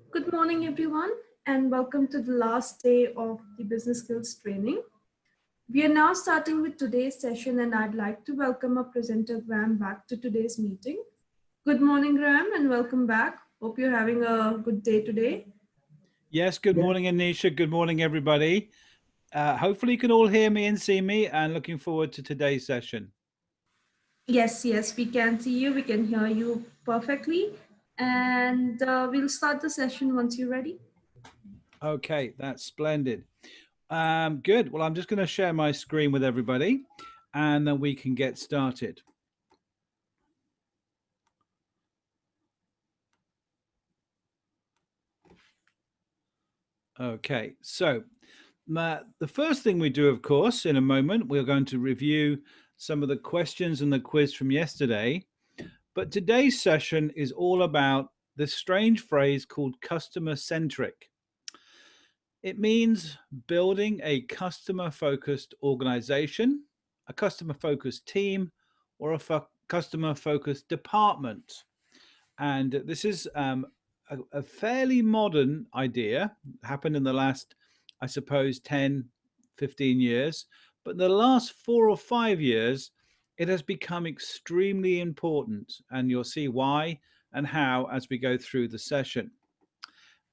Good morning, everyone, and welcome to the last day of the business skills training. We are now starting with today's session, and I'd like to welcome our presenter, Graham, back to today's meeting. Good morning, Graham, and welcome back. Hope you're having a good day today. Yes, good morning, Anisha. Good morning, everybody. Hopefully you can all hear me and see me, and looking forward to today's session. Yes, we can see you, we can hear you perfectly, and we'll start the session once you're ready. Okay, that's splendid. Good. Well, I'm just going to share my screen with everybody, and then we can get started. Okay, so the first thing we do, of course, in a moment, we're going to review some of the questions and the quiz from yesterday. But today's session is all about this strange phrase called customer-centric. It means building a customer-focused organization, a customer-focused team, or a customer-focused department. And this is a fairly modern idea, happened in the last, I suppose, 10, 15 years. But in the last 4 or 5 years, it has become extremely important. And you'll see why and how as we go through the session.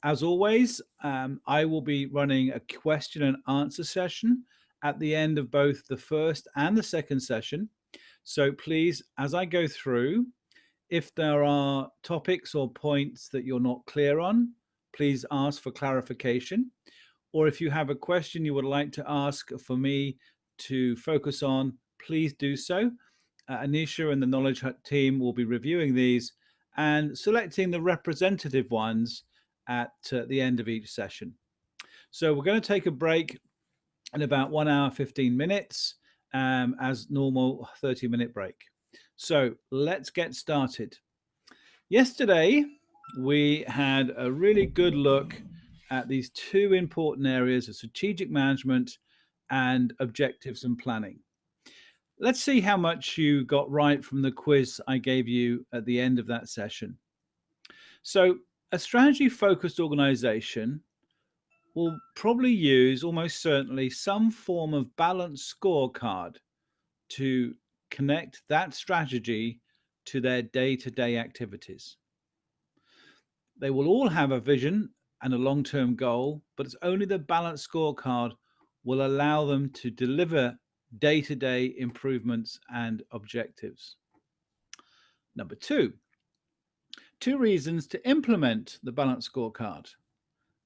As always, I will be running a question and answer session at the end of both the first and the second session. So please, as I go through, if there are topics or points that you're not clear on, please ask for clarification. Or if you have a question you would like to ask for me to focus on, please do so. Anisha and the Knowledge Hut team will be reviewing these and selecting the representative ones at the end of each session. So we're going to take a break in about 1 hour, 15 minutes, as normal 30-minute break. So let's get started. Yesterday, we had a really good look at these two important areas of strategic management and objectives and planning. Let's see how much you got right from the quiz I gave you at the end of that session. So, a strategy focused organization will probably use almost certainly some form of balanced scorecard to connect that strategy to their day-to-day activities. They will all have a vision and a long-term goal, but it's only the balanced scorecard will allow them to deliver day-to-day improvements and objectives. Number two reasons to implement the balanced scorecard.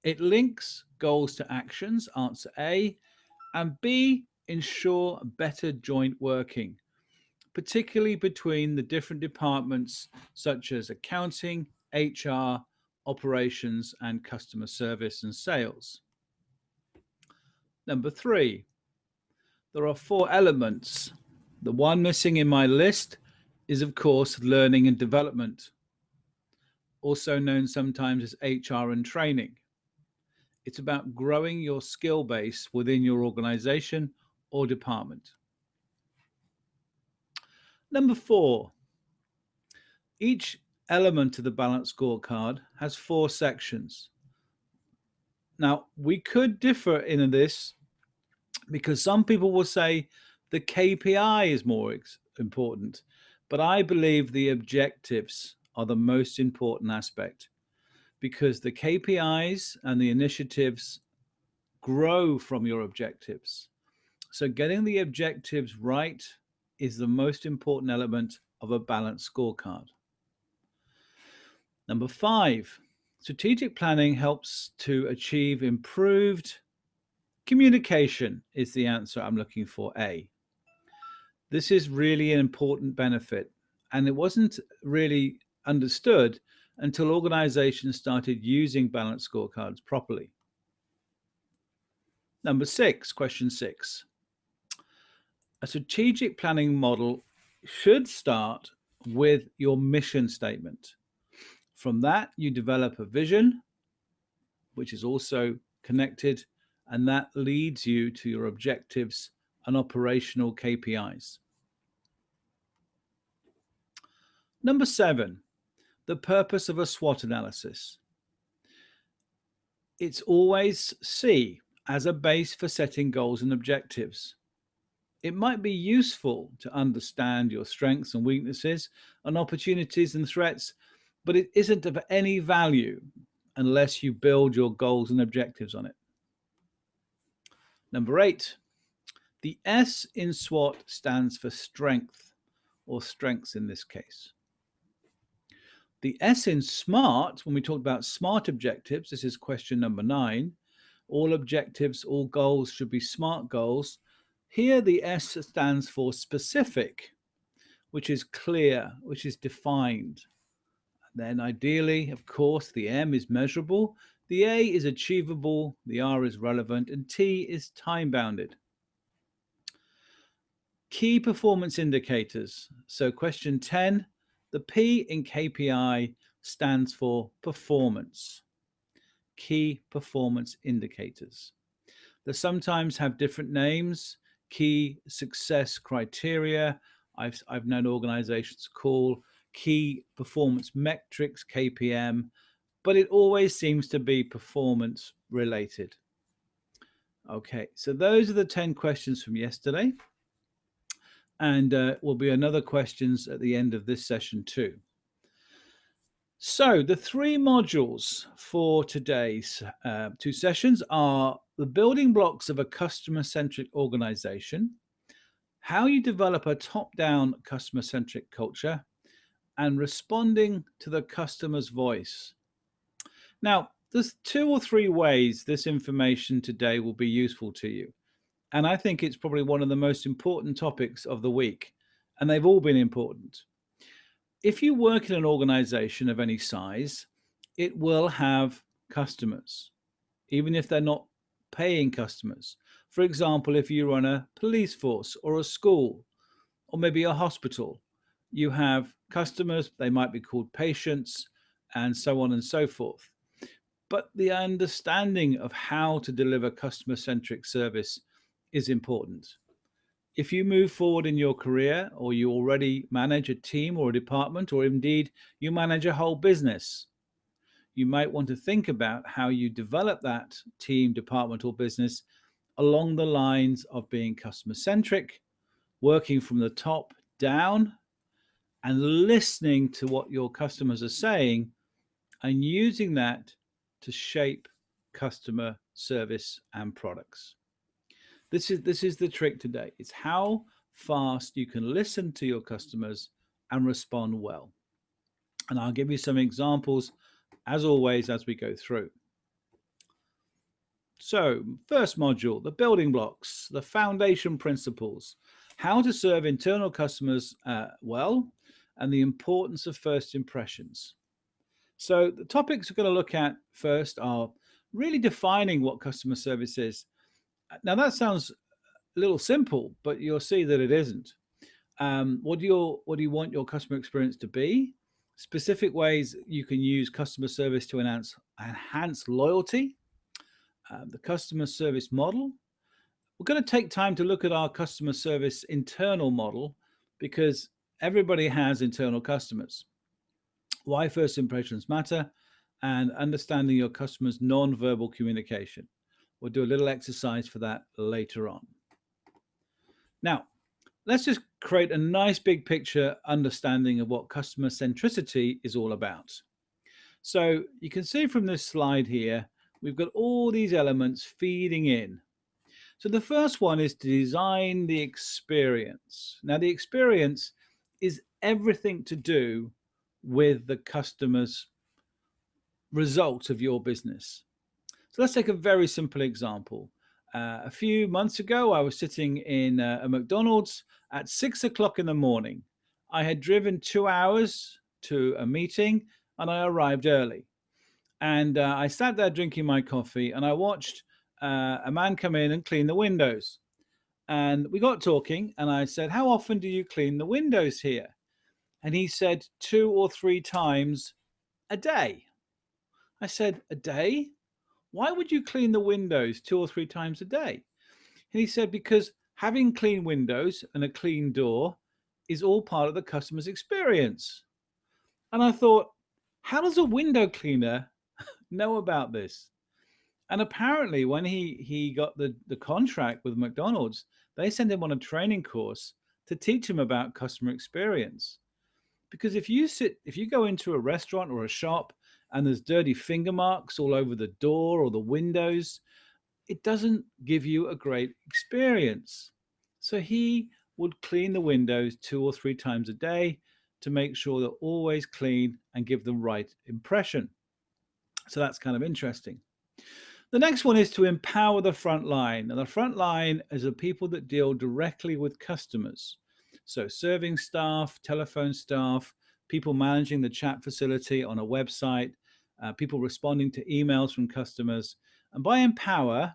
It links goals to actions, answer A, and B, ensure better joint working, particularly between the different departments such as accounting, HR, operations, and customer service and sales. Number three, there are 4 elements. The one missing in my list is, of course, learning and development, also known sometimes as HR and training. It's about growing your skill base within your organization or department. Number 4, each element of the balanced scorecard has 4 sections. Now, we could differ in this because some people will say the KPI is more important, but I believe the objectives are the most important aspect because the KPIs and the initiatives grow from your objectives. So getting the objectives right is the most important element of a balanced scorecard. Number 5, strategic planning helps to achieve improved communication is the answer I'm looking for, A. This is really an important benefit, and it wasn't really understood until organizations started using balanced scorecards properly. Number 6, question 6. A strategic planning model should start with your mission statement. From that, you develop a vision, which is also connected, and that leads you to your objectives and operational KPIs. Number 7, the purpose of a SWOT analysis. It's always C as a base for setting goals and objectives. It might be useful to understand your strengths and weaknesses and opportunities and threats, but it isn't of any value unless you build your goals and objectives on it. Number 8, the S in SWOT stands for strength, or strengths in this case. The S in SMART, when we talk about SMART objectives, this is question number 9. All objectives, all goals should be SMART goals. Here the S stands for specific, which is clear, which is defined. Then ideally, of course, the M is measurable, the A is achievable, the R is relevant, and T is time-bounded. Key performance indicators. So question 10, the P in KPI stands for performance. Key performance indicators. They sometimes have different names. Key success criteria, I've known organizations call key performance metrics, KPM, but it always seems to be performance related. Okay, so those are the 10 questions from yesterday. And will be another questions at the end of this session too. So the 3 modules for today's 2 sessions are the building blocks of a customer-centric organization, how you develop a top-down customer-centric culture, and responding to the customer's voice. Now, there's 2 or 3 ways this information today will be useful to you. And I think it's probably one of the most important topics of the week, and they've all been important. If you work in an organization of any size, it will have customers, even if they're not paying customers. For example, if you run a police force or a school, or maybe a hospital, you have customers, they might be called patients, and so on and so forth. But the understanding of how to deliver customer-centric service is important. If you move forward in your career, or you already manage a team or a department, or indeed you manage a whole business, you might want to think about how you develop that team, department, or business along the lines of being customer-centric, working from the top down, and listening to what your customers are saying, and using that to shape customer service and products. This is the trick today. It's how fast you can listen to your customers and respond well. And I'll give you some examples, as always, as we go through. So, first module, the building blocks, the foundation principles, how to serve internal customers well, and the importance of first impressions. So the topics we're going to look at first are really defining what customer service is. Now that sounds a little simple, but you'll see that it isn't. What do you want your customer experience to be? Specific ways you can use customer service to enhance loyalty. The customer service model. We're going to take time to look at our customer service internal model, because everybody has internal customers. Why first impressions matter, and understanding your customer's non-verbal communication. We'll do a little exercise for that later on. Now, let's just create a nice big picture understanding of what customer centricity is all about. So you can see from this slide here, we've got all these elements feeding in. So the first one is to design the experience. Now the experience is everything to do with the customer's result of your business. So let's take a very simple example. A few months ago, I was sitting in a McDonald's at 6 o'clock in the morning. I had driven 2 hours to a meeting and I arrived early. And I sat there drinking my coffee and I watched a man come in and clean the windows. And we got talking and I said, "How often do you clean the windows here?" And he said 2 or 3 times a day. I said, "A day? Why would you clean the windows 2 or 3 times a day?" And he said, "Because having clean windows and a clean door is all part of the customer's experience." And I thought, how does a window cleaner know about this? And apparently, when he got the contract with McDonald's, they sent him on a training course to teach him about customer experience. Because if you go into a restaurant or a shop and there's dirty finger marks all over the door or the windows, it doesn't give you a great experience. So he would clean the windows 2 or 3 times a day to make sure they're always clean and give the right impression. So that's kind of interesting. The next one is to empower the front line. And the front line is the people that deal directly with customers. So serving staff, telephone staff, people managing the chat facility on a website, people responding to emails from customers. And by empower,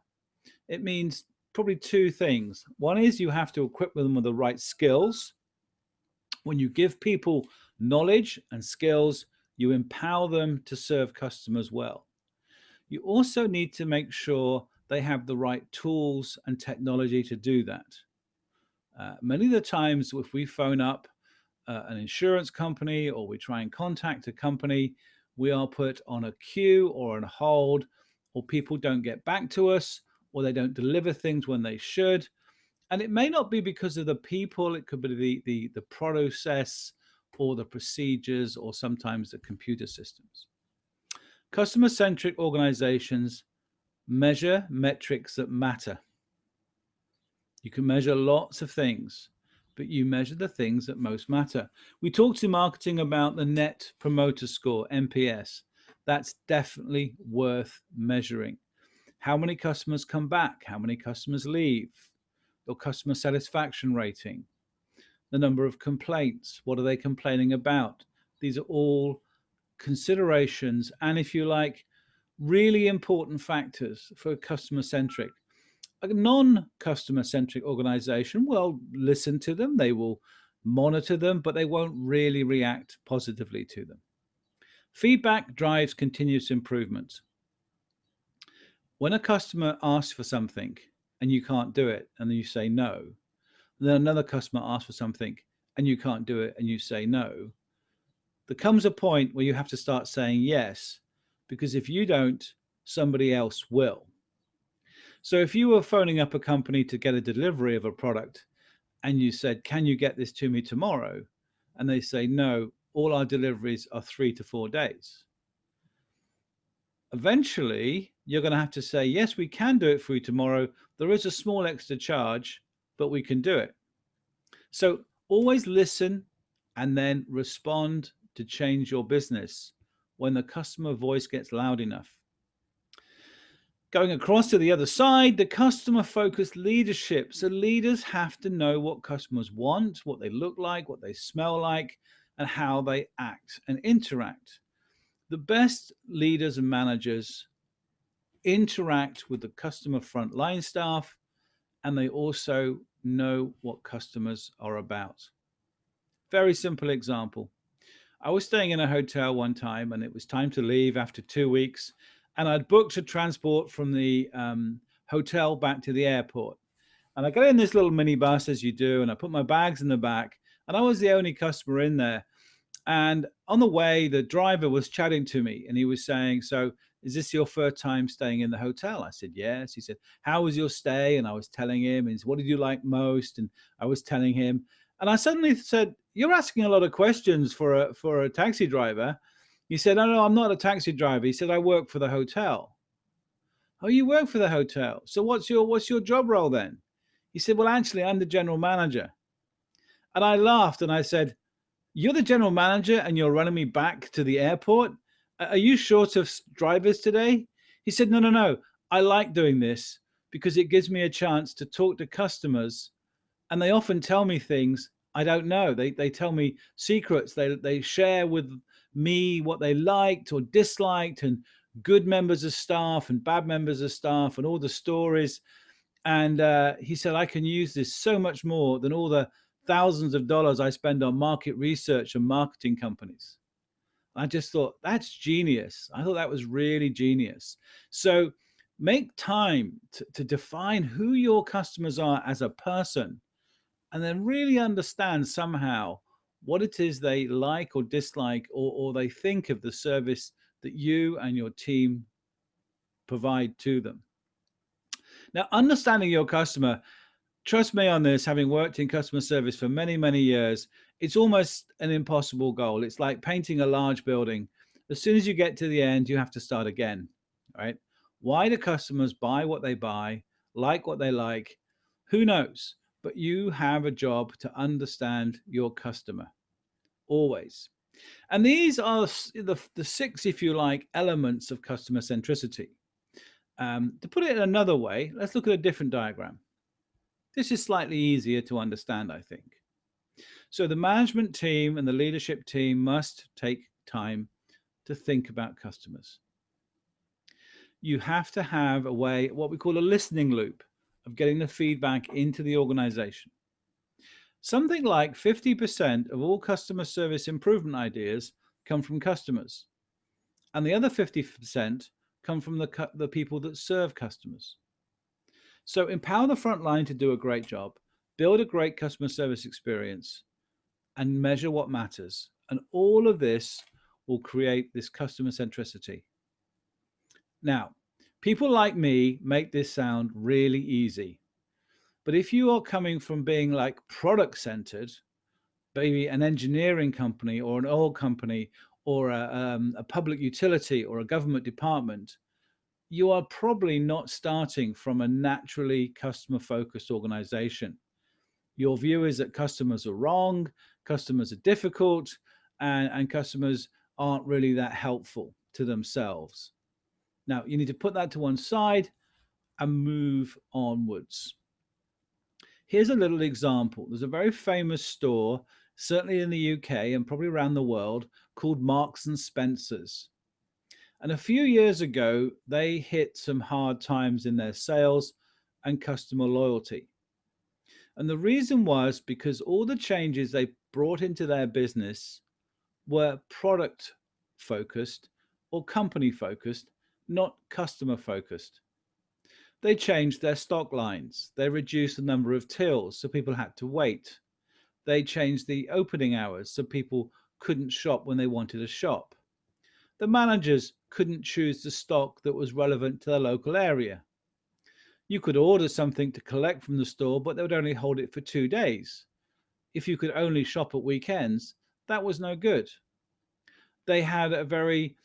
it means probably two things. One is you have to equip them with the right skills. When you give people knowledge and skills, you empower them to serve customers well. You also need to make sure they have the right tools and technology to do that. Many of the times, if we phone up an insurance company or we try and contact a company, we are put on a queue or on hold, or people don't get back to us, or they don't deliver things when they should. And it may not be because of the people, it could be the process or the procedures or sometimes the computer systems. Customer-centric organizations measure metrics that matter. You can measure lots of things, but you measure the things that most matter. We talked in marketing about the Net Promoter Score, NPS. That's definitely worth measuring. How many customers come back? How many customers leave? Your customer satisfaction rating, the number of complaints. What are they complaining about? These are all considerations and, if you like, really important factors for customer-centric. A non-customer-centric organization will listen to them, they will monitor them, but they won't really react positively to them. Feedback drives continuous improvement. When a customer asks for something and you can't do it and you say no, then another customer asks for something and you can't do it and you say no, there comes a point where you have to start saying yes, because if you don't, somebody else will. So if you were phoning up a company to get a delivery of a product and you said, can you get this to me tomorrow? And they say, no, all our deliveries are 3 to 4 days. Eventually, you're going to have to say, yes, we can do it for you tomorrow. There is a small extra charge, but we can do it. So always listen and then respond to change your business when the customer voice gets loud enough. Going across to the other side, the customer-focused leadership. So leaders have to know what customers want, what they look like, what they smell like, and how they act and interact. The best leaders and managers interact with the customer frontline staff, and they also know what customers are about. Very simple example. I was staying in a hotel one time and it was time to leave after 2 weeks, and I'd booked a transport from the hotel back to the airport. And I got in this little minibus, as you do, and I put my bags in the back, and I was the only customer in there. And on the way, the driver was chatting to me and he was saying, so is this your first time staying in the hotel? I said, yes. He said, how was your stay? And I was telling him, and he said, what did you like most? And I was telling him. And I suddenly said, you're asking a lot of questions for a taxi driver. He said, oh, no, I'm not a taxi driver. He said, I work for the hotel. Oh, you work for the hotel. So what's your job role then? He said, well, actually, I'm the general manager. And I laughed and I said, you're the general manager and you're running me back to the airport? Are you short of drivers today? He said, no, no, no. I like doing this because it gives me a chance to talk to customers, and they often tell me things I don't know. They tell me secrets. They share with me what they liked or disliked, and good members of staff and bad members of staff, and all the stories. And he said, I can use this so much more than all the thousands of dollars I spend on market research and marketing companies. I just thought, that's genius. I thought that was really genius. So make time to define who your customers are as a person, and then really understand somehow what it is they like or dislike, or they think of the service that you and your team provide to them. Now, understanding your customer, trust me on this, having worked in customer service for many, many years, it's almost an impossible goal. It's like painting a large building. As soon as you get to the end, you have to start again, right? Why do customers buy what they buy, like what they like? Who knows? But you have a job to understand your customer, always. And these are the six, if you like, elements of customer centricity. To put it in another way, let's look at a different diagram. This is slightly easier to understand, I think. So the management team and the leadership team must take time to think about customers. You have to have a way, what we call a listening loop, of getting the feedback into the organization. Something like 50% of all customer service improvement ideas come from customers, and the other 50% come from the people that serve customers. So empower the front line to do a great job, build a great customer service experience, and measure what matters. And all of this will create this customer centricity. Now, people like me make this sound really easy. But if you are coming from being like product centered, maybe an engineering company or an oil company or a public utility or a government department, you are probably not starting from a naturally customer focused organization. Your view is that customers are wrong, customers are difficult, and customers aren't really that helpful to themselves. Now, you need to put that to one side and move onwards. Here's a little example. There's a very famous store, certainly in the UK and probably around the world, called Marks and Spencer's. And a few years ago, they hit some hard times in their sales and customer loyalty. And the reason was because all the changes they brought into their business were product focused or company focused, not customer focused. They changed their stock lines. They reduced the number of tills so people had to wait. They changed the opening hours so people couldn't shop when they wanted to shop. The managers couldn't choose the stock that was relevant to their local area. You could order something to collect from the store, but they would only hold it for 2 days. If you could only shop at weekends, that was no good. They had a very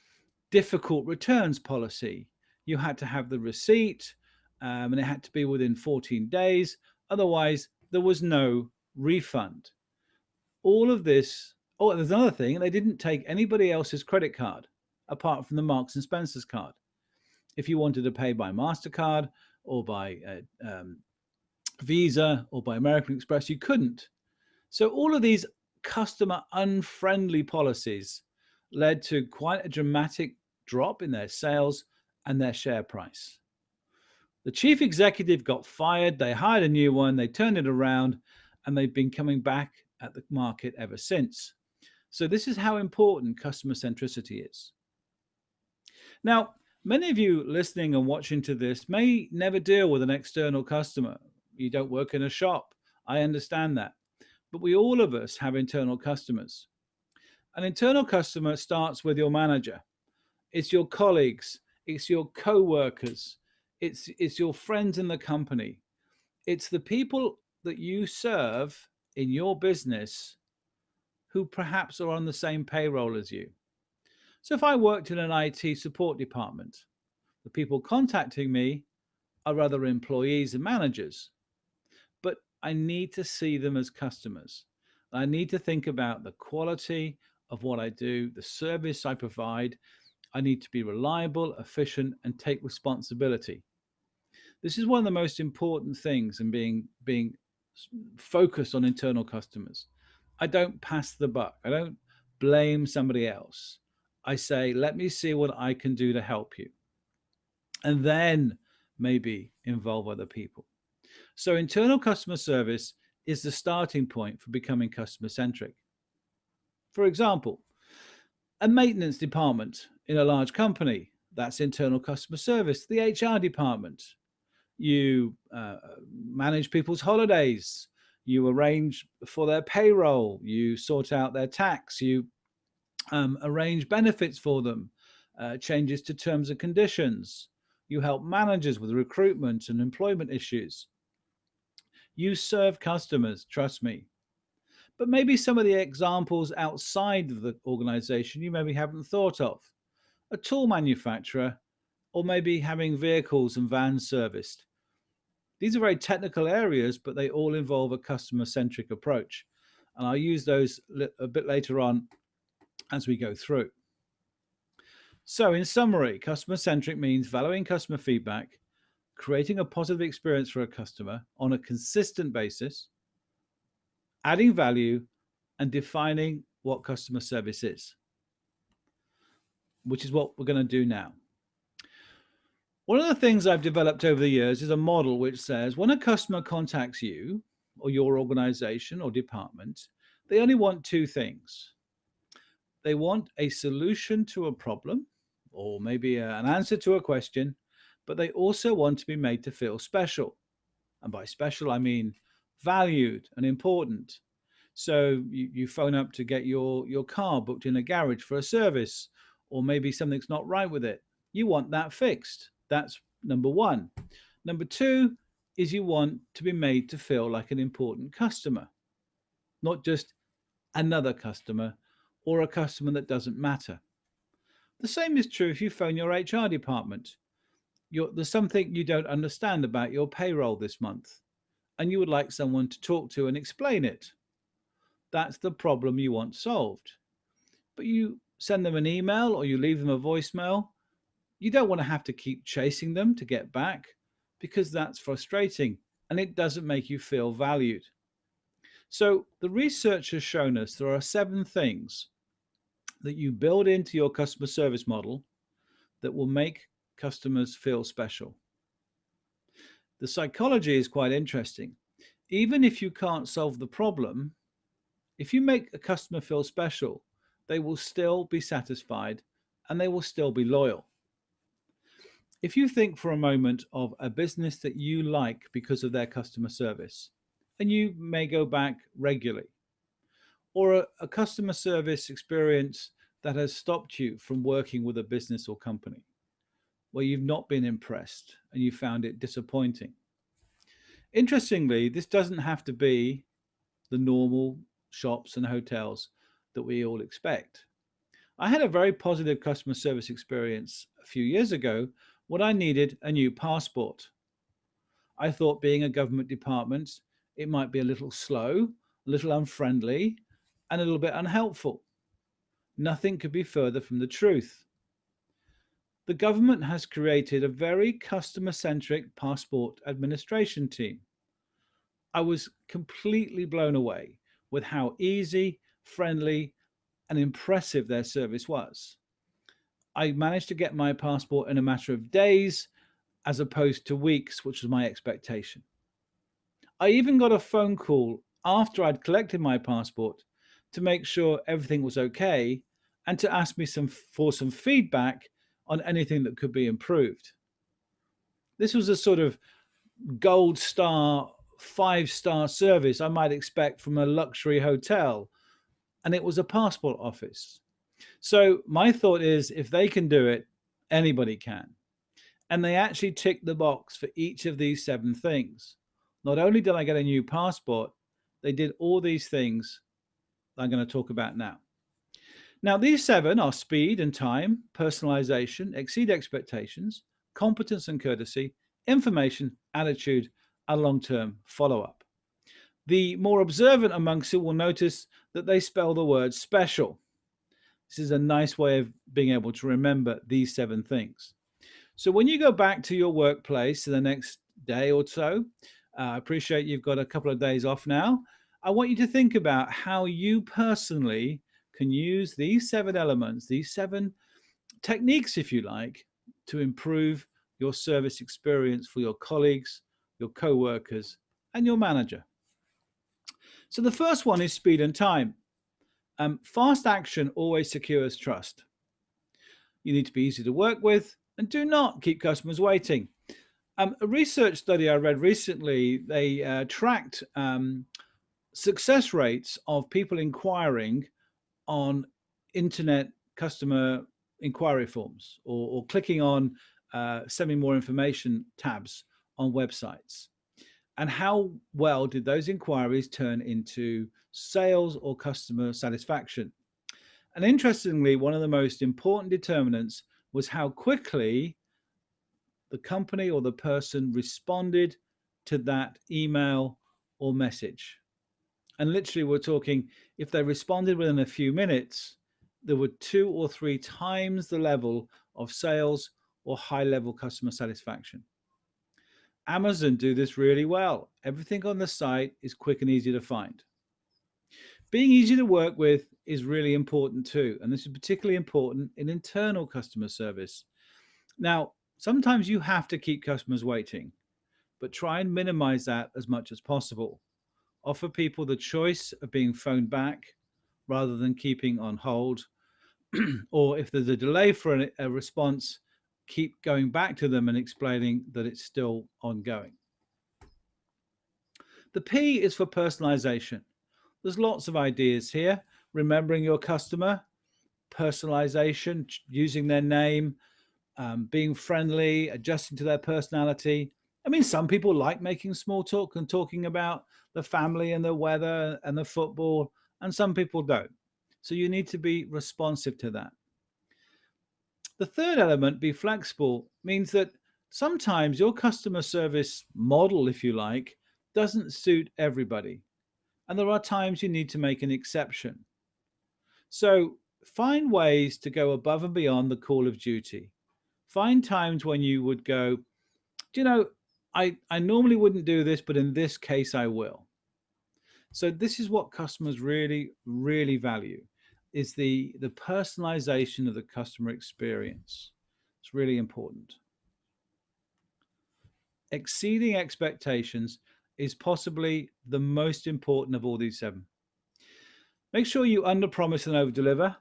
difficult returns policy. You had to have the receipt, and it had to be within 14 days. Otherwise, there was no refund. All of this. Oh, there's another thing. They didn't take anybody else's credit card apart from the Marks and Spencer's card. If you wanted to pay by MasterCard or by Visa or by American Express, you couldn't. So all of these customer unfriendly policies led to quite a dramatic drop in their sales and their share price. The chief executive got fired, they hired a new one, they turned it around, and they've been coming back at the market ever since. So this is how important customer centricity is. Now, many of you listening and watching to this may never deal with an external customer. You don't work in a shop. I understand that. But all of us have internal customers. An internal customer starts with your manager. It's your colleagues. It's your co-workers. It's your friends in the company. It's the people that you serve in your business who perhaps are on the same payroll as you. So if I worked in an IT support department, the people contacting me are other employees and managers, but I need to see them as customers. I need to think about the quality of what I do, the service I provide. I need to be reliable, efficient, and take responsibility. This is one of the most important things in being focused on internal customers. I don't pass the buck. I don't blame somebody else. I say, let me see what I can do to help you. And then maybe involve other people. So internal customer service is the starting point for becoming customer centric. For example, a maintenance department in a large company, that's internal customer service. The HR department, you manage people's holidays, you arrange for their payroll, you sort out their tax, you arrange benefits for them, changes to terms and conditions, You help managers with recruitment and employment issues. You serve customers, trust me. But maybe some of the examples outside of the organization you maybe haven't thought of. A tool manufacturer, or maybe having vehicles and vans serviced. These are very technical areas, but they all involve a customer-centric approach. And I'll use those a bit later on as we go through. So in summary, customer-centric means valuing customer feedback, creating a positive experience for a customer on a consistent basis, adding value, and defining what customer service is, which is what we're going to do now. One of the things I've developed over the years is a model which says when a customer contacts you or your organization or department, they only want two things. They want a solution to a problem or maybe an answer to a question, but they also want to be made to feel special. And by special, I mean valued and important. So you phone up to get your car booked in a garage for a service, or maybe something's not right with it. You want that fixed. That's number one. Number two is you want to be made to feel like an important customer, not just another customer or a customer that doesn't matter. The same is true if you phone your HR department. There's something you don't understand about your payroll this month, and you would like someone to talk to and explain it. That's the problem you want solved. But you send them an email or you leave them a voicemail. You don't want to have to keep chasing them to get back because that's frustrating and it doesn't make you feel valued. So the research has shown us there are 7 things that you build into your customer service model that will make customers feel special. The psychology is quite interesting. Even if you can't solve the problem, if you make a customer feel special, they will still be satisfied and they will still be loyal. If you think for a moment of a business that you like because of their customer service, and you may go back regularly, or a customer service experience that has stopped you from working with a business or company where you've not been impressed and you found it disappointing. Interestingly, this doesn't have to be the normal shops and hotels that we all expect. I had a very positive customer service experience a few years ago when I needed a new passport. I thought being a government department, it might be a little slow, a little unfriendly, and a little bit unhelpful. Nothing could be further from the truth. The government has created a very customer-centric passport administration team. I was completely blown away with how easy, friendly, and impressive their service was. I managed to get my passport in a matter of days as opposed to weeks, which was my expectation. I even got a phone call after I'd collected my passport to make sure everything was okay and to ask me for some feedback on anything that could be improved. This was a sort of gold star, 5-star service I might expect from a luxury hotel, and it was a passport office. So my thought is, if they can do it, anybody can. And they actually ticked the box for each of these 7 things. Not only did I get a new passport, they did all these things I'm going to talk about now. Now, these 7 are speed and time, personalization, exceed expectations, competence and courtesy, information, attitude, and long-term follow-up. The more observant amongst you will notice that they spell the word special. This is a nice way of being able to remember these 7 things. So when you go back to your workplace in the next day or so, I appreciate you've got a couple of days off now. I want you to think about how you personally can use these 7 elements, these 7 techniques, if you like, to improve your service experience for your colleagues, your co-workers, and your manager. So the first one is speed and time. Fast action always secures trust. You need to be easy to work with and do not keep customers waiting. A research study I read recently, they tracked success rates of people inquiring on internet customer inquiry forms or clicking on send me more information tabs on websites? And how well did those inquiries turn into sales or customer satisfaction? And interestingly, one of the most important determinants was how quickly the company or the person responded to that email or message. And literally, we're talking, if they responded within a few minutes, there were 2 or 3 times the level of sales or high level customer satisfaction. Amazon do this really well. Everything on the site is quick and easy to find. Being easy to work with is really important too. And this is particularly important in internal customer service. Now, sometimes you have to keep customers waiting, but try and minimize that as much as possible. Offer people the choice of being phoned back rather than keeping on hold. Or if there's a delay for a response, keep going back to them and explaining that it's still ongoing. The P is for personalization. There's lots of ideas here. Remembering your customer, personalization, using their name, being friendly, adjusting to their personality. I mean, some people like making small talk and talking about the family and the weather and the football, and some people don't. So you need to be responsive to that. The third element, be flexible, means that sometimes your customer service model, if you like, doesn't suit everybody. And there are times you need to make an exception. So find ways to go above and beyond the call of duty. Find times when you would go, do you know, I normally wouldn't do this, but in this case I will. So this is what customers really, really value, is the personalization of the customer experience. It's really important. Exceeding expectations is possibly the most important of all these 7. Make sure you underpromise and overdeliver.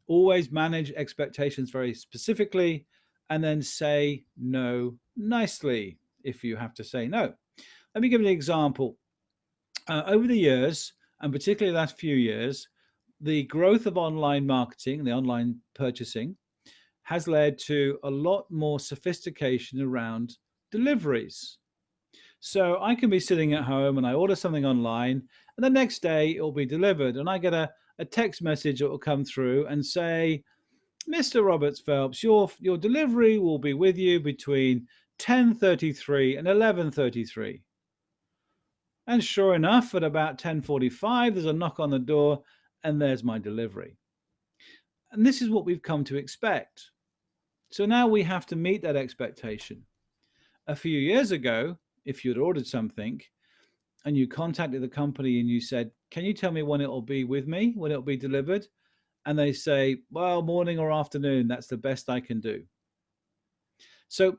Always manage expectations very specifically, and then say no nicely if you have to say no. Let me give you an example. Over the years, and particularly the last few years, the growth of online marketing, the online purchasing, has led to a lot more sophistication around deliveries. So I can be sitting at home and I order something online, and the next day it will be delivered, and I get a text message that will come through and say, Mr. Roberts Phelps, your delivery will be with you between 10:33 and 11:33. And sure enough, at about 10:45, there's a knock on the door, and there's my delivery. And this is what we've come to expect. So now we have to meet that expectation. A few years ago, if you'd ordered something and you contacted the company and you said, can you tell me when it will be with me, when it will be delivered? And they say, well, morning or afternoon, that's the best I can do. So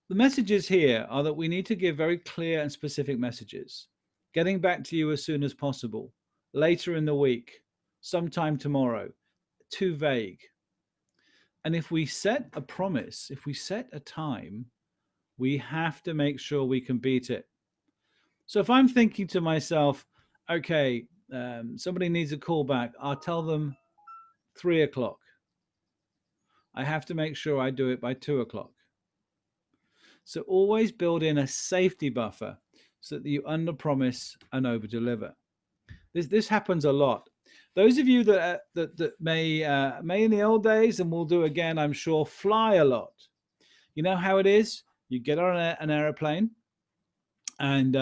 the messages here are that we need to give very clear and specific messages. Getting back to you as soon as possible, later in the week, sometime tomorrow, too vague. And if we set a promise, if we set a time, we have to make sure we can beat it. So if I'm thinking to myself, okay, somebody needs a call back, I'll tell them 3 o'clock. I have to make sure I do it by 2 o'clock. So always build in a safety buffer so that you underpromise and overdeliver. This happens a lot. Those of you that may in the old days, and will do again, I'm sure, fly a lot. You know how it is? You get on an airplane and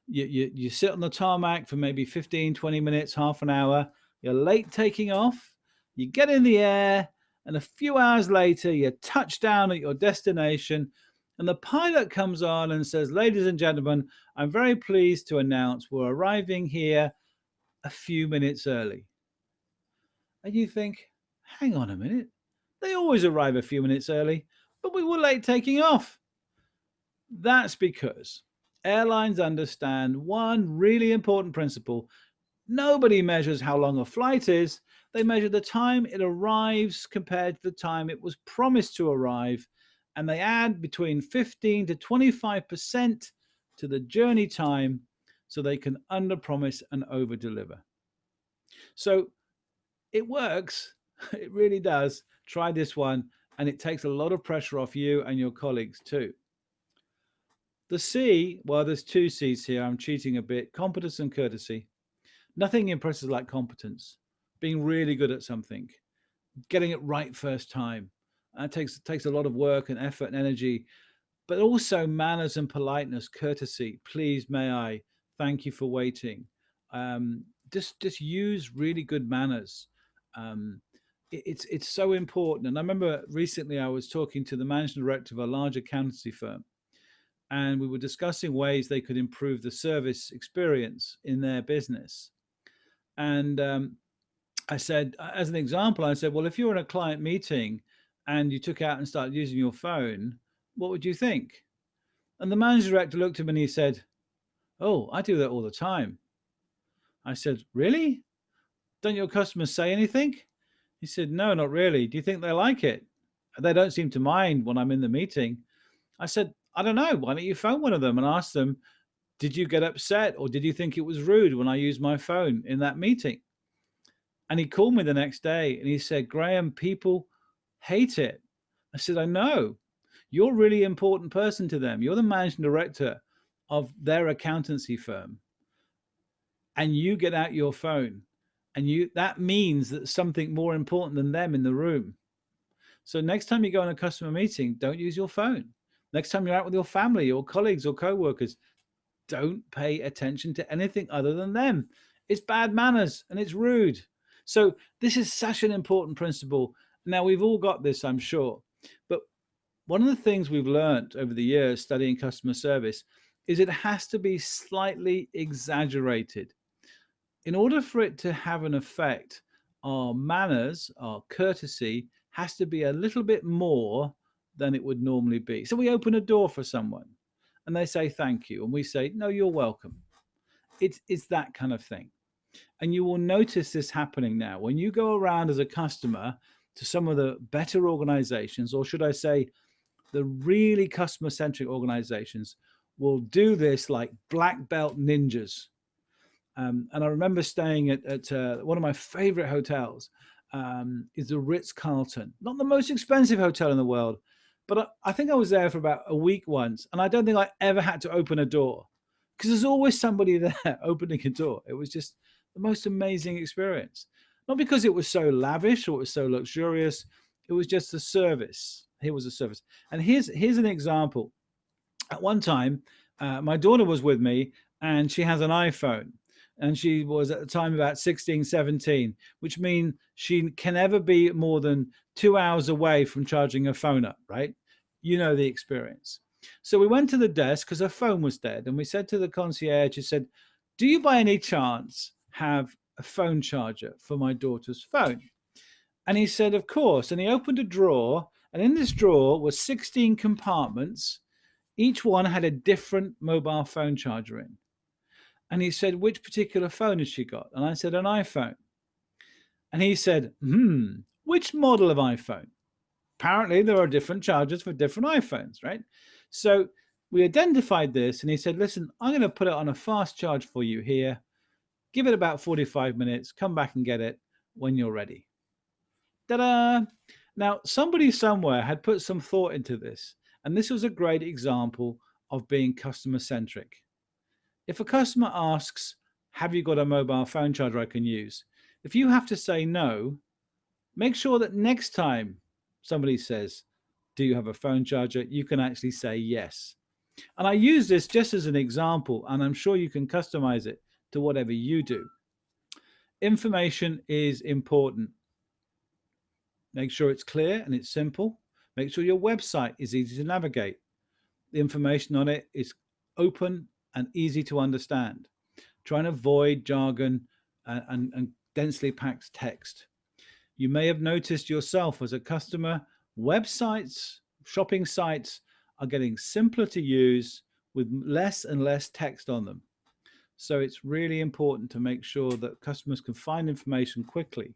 you sit on the tarmac for maybe 15, 20 minutes, half an hour. You're late taking off. You get in the air, and a few hours later, you touch down at your destination, and the pilot comes on and says, ladies and gentlemen, I'm very pleased to announce we're arriving here a few minutes early. And you think, hang on a minute. They always arrive a few minutes early, but we were late taking off. That's because airlines understand one really important principle. Nobody measures how long a flight is. They measure the time it arrives compared to the time it was promised to arrive. And they add between 15 to 25% to the journey time so they can underpromise and overdeliver. So it works. It really does. Try this one and it takes a lot of pressure off you and your colleagues too. The C, well, there's two C's here. I'm cheating a bit. Competence and courtesy. Nothing impresses like competence. Being really good at something, getting it right first time. It takes a lot of work and effort and energy, but also manners and politeness, courtesy. Please, may I? Thank you for waiting. Just use really good manners. It's so important. And I remember recently I was talking to the managing director of a large accountancy firm, and we were discussing ways they could improve the service experience in their business. And I said, as an example, I said, well, if you're in a client meeting and you took out and started using your phone, what would you think? And the managing director looked at me and he said, oh, I do that all the time. I said, really? Don't your customers say anything? He said, no, not really. Do you think they like it? They don't seem to mind when I'm in the meeting. I said, I don't know. Why don't you phone one of them and ask them, did you get upset or did you think it was rude when I used my phone in that meeting? And he called me the next day and he said, Graham, people hate it. I said, I know. You're a really important person to them. You're the managing director of their accountancy firm. And you get out your phone and that means that something more important than them in the room. So next time you go in a customer meeting, don't use your phone. Next time you're out with your family or colleagues or co-workers, don't pay attention to anything other than them. It's bad manners and it's rude. So this is such an important principle. Now, we've all got this, I'm sure. But one of the things we've learned over the years studying customer service is it has to be slightly exaggerated. In order for it to have an effect, our manners, our courtesy has to be a little bit more than it would normally be. So we open a door for someone and they say thank you. And we say, no, you're welcome. It's that kind of thing. And you will notice this happening now. When you go around as a customer to some of the better organizations, or should I say, the really customer-centric organizations will do this like black belt ninjas. And I remember staying at one of my favorite hotels is the Ritz-Carlton. Not the most expensive hotel in the world, but I think I was there for about a week once, and I don't think I ever had to open a door because there's always somebody there opening a door. It was just the most amazing experience. Not because it was so lavish or it was so luxurious. It was just the service. Here was a service. And here's an example. At one time, my daughter was with me and she has an iPhone. And she was at the time about 16, 17, which means she can never be more than 2 hours away from charging her phone up, right? You know the experience. So we went to the desk because her phone was dead. And we said to the concierge, she said, do you by any chance have a phone charger for my daughter's phone? And he said, of course. And he opened a drawer. And in this drawer was 16 compartments. Each one had a different mobile phone charger in. And he said, which particular phone has she got? And I said, an iPhone. And he said, which model of iPhone? Apparently, there are different chargers for different iPhones, right? So we identified this. And he said, listen, I'm going to put it on a fast charge for you here. Give it about 45 minutes. Come back and get it when you're ready. Ta-da! Now, somebody somewhere had put some thought into this. And this was a great example of being customer-centric. If a customer asks, have you got a mobile phone charger I can use? If you have to say no, make sure that next time somebody says, do you have a phone charger? You can actually say yes. And I use this just as an example, and I'm sure you can customize it to whatever you do. Information is important. Make sure it's clear and it's simple. Make sure your website is easy to navigate. The information on it is open and easy to understand. Try and avoid jargon and densely packed text. You may have noticed yourself as a customer, websites, shopping sites are getting simpler to use with less and less text on them. So it's really important to make sure that customers can find information quickly.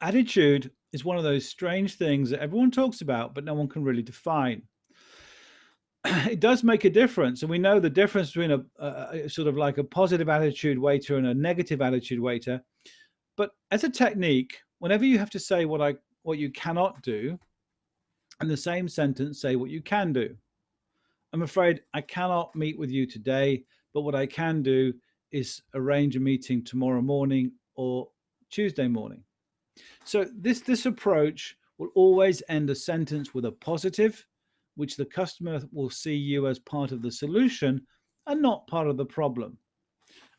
Attitude is one of those strange things that everyone talks about, but no one can really define. It does make a difference. And we know the difference between a sort of like a positive attitude waiter and a negative attitude waiter. But as a technique, whenever you have to say what I what you cannot do, and the same sentence say what you can do. I'm afraid I cannot meet with you today, but what I can do is arrange a meeting tomorrow morning or Tuesday morning. So this approach will always end a sentence with a positive, which the customer will see you as part of the solution and not part of the problem.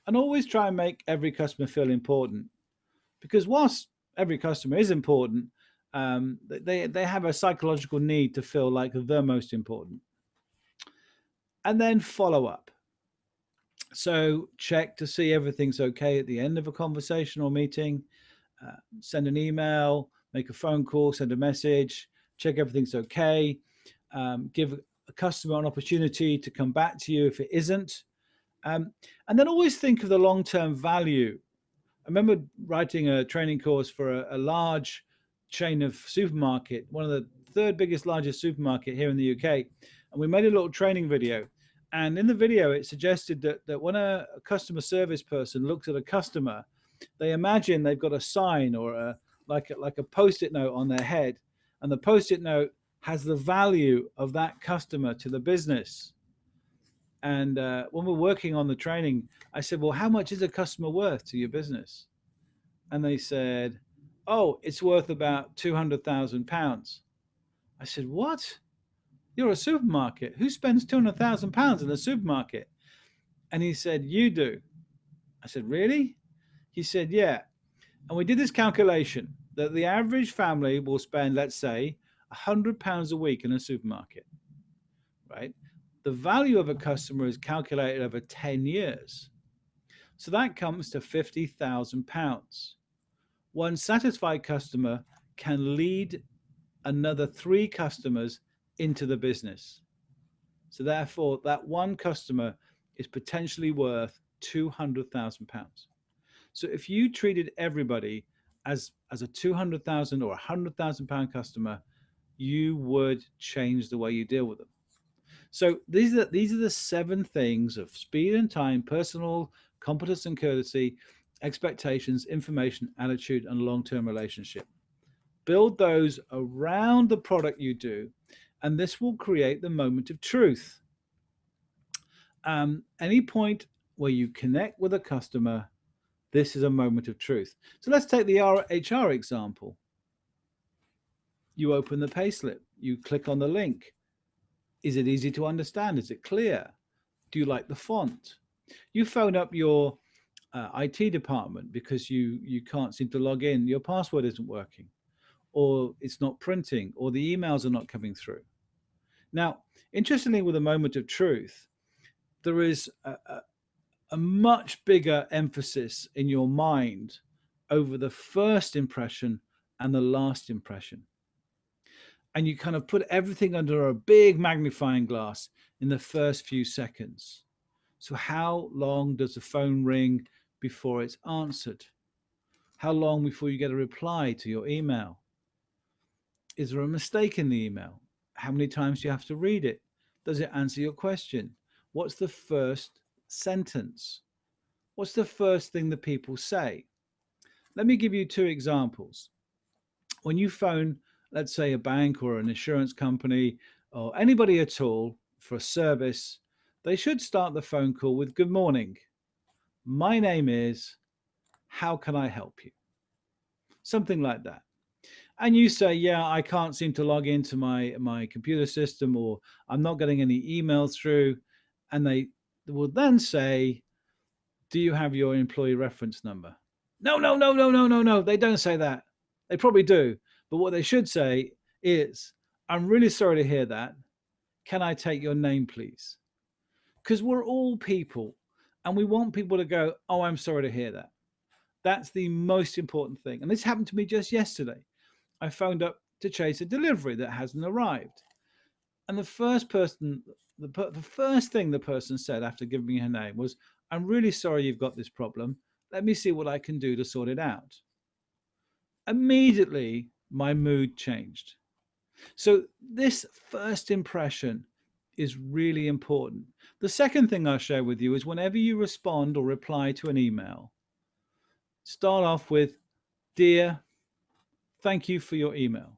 And always try and make every customer feel important, because whilst every customer is important, they have a psychological need to feel like the most important. And then follow up. So check to see everything's okay at the end of a conversation or meeting. Send an email, make a phone call, send a message, check everything's okay. Give a customer an opportunity to come back to you if it isn't. And then always think of the long-term value. I remember writing a training course for a large chain of supermarket, one of the third biggest, largest supermarket here in the UK. And we made a little training video. And in the video, it suggested that when a customer service person looks at a customer, they imagine they've got a sign or like a Post-it note on their head. And the Post-it note has the value of that customer to the business. And when we're working on the training, I said, well, how much is a customer worth to your business? And they said, oh, it's worth about £200,000. I said, what? You're a supermarket. Who spends £200,000 in a supermarket? And he said, you do. I said, really? He said, yeah. And we did this calculation that the average family will spend, let's say, £100 a week in a supermarket, right? The value of a customer is calculated over 10 years. So that comes to £50,000. One satisfied customer can lead another 3 customers into the business. So therefore, that one customer is potentially worth £200,000. So if you treated everybody as a 200,000 or £100,000 customer, you would change the way you deal with them. So these are the 7 things of speed and time, personal, competence and courtesy, expectations, information, attitude, and long-term relationship. Build those around the product you do, and this will create the moment of truth. Any point where you connect with a customer, this is a moment of truth. So let's take the HR example. You open the payslip, you click on the link. Is it easy to understand? Is it clear? Do you like the font? You phone up your IT department because you can't seem to log in. Your password isn't working, or it's not printing, or the emails are not coming through. Now, interestingly, with a moment of truth, there is a much bigger emphasis in your mind over the first impression and the last impression. And you kind of put everything under a big magnifying glass in the first few seconds. So how long does the phone ring before it's answered? How long before you get a reply to your email? Is there a mistake in the email? How many times do you have to read it? Does it answer your question? What's the first sentence? What's the first thing that people say? Let me give you 2 examples. When you phone, let's say, a bank or an insurance company or anybody at all for a service, they should start the phone call with good morning. My name is, how can I help you? Something like that. And you say, yeah, I can't seem to log into my computer system, or I'm not getting any emails through. And they will then say, do you have your employee reference number? No. They don't say that. They probably do. But what they should say is, I'm really sorry to hear that. Can I take your name, please? Because we're all people and we want people to go, oh, I'm sorry to hear that. That's the most important thing. And this happened to me just yesterday. I phoned up to chase a delivery that hasn't arrived. And the first thing the person said after giving me her name was, I'm really sorry you've got this problem. Let me see what I can do to sort it out. Immediately, my mood changed. So this first impression is really important. The second thing I'll share with you is whenever you respond or reply to an email, start off with, dear, thank you for your email.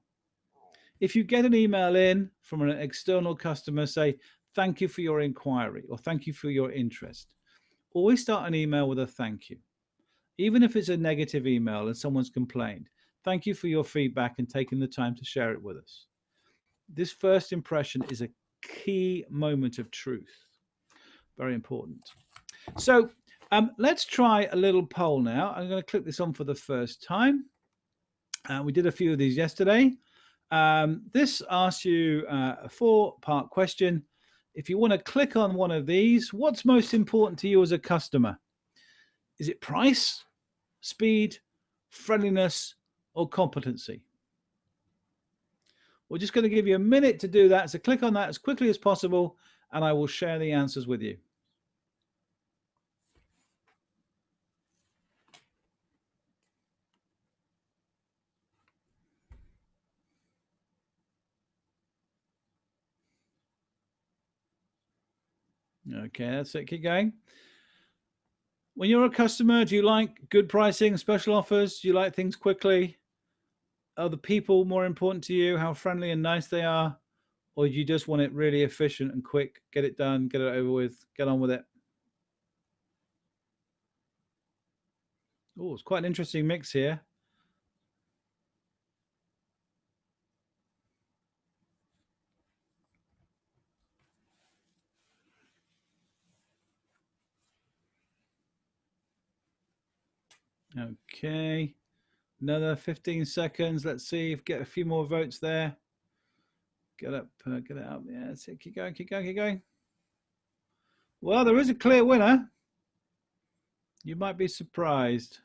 If you get an email in from an external customer, say, thank you for your inquiry or thank you for your interest. Always start an email with a thank you. Even if it's a negative email and someone's complained, thank you for your feedback and taking the time to share it with us. This first impression is a key moment of truth. Very important. So let's try a little poll now. I'm going to click this on for the first time. We did a few of these yesterday. This asks you a 4-part question. If you want to click on one of these, what's most important to you as a customer? Is it price, speed, friendliness, or competency? We're just going to give you a minute to do that. So click on that as quickly as possible, and I will share the answers with you. Okay, that's it. Keep going. When you're a customer, do you like good pricing, special offers? Do you like things quickly? Are the people more important to you? How friendly and nice they are? Or do you just want it really efficient and quick? Get it done, get it over with, get on with it. Oh, it's quite an interesting mix here. Okay, another 15 seconds. Let's see if get a few more votes there. Get up, get it up. Yeah, that's it. Keep going, keep going, keep going. Well, there is a clear winner. You might be surprised.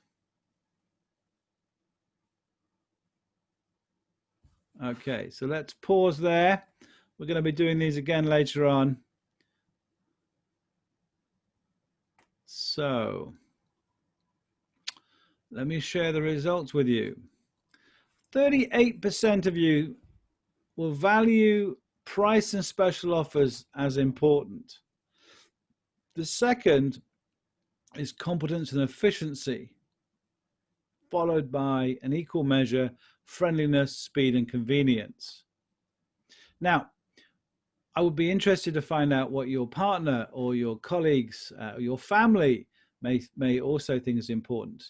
Okay, so let's pause there. We're going to be doing these again later on. So let me share the results with you. 38% of you will value price and special offers as important. The second is competence and efficiency, followed by an equal measure, friendliness, speed, and convenience. Now, I would be interested to find out what your partner or your colleagues or your family may also think is important.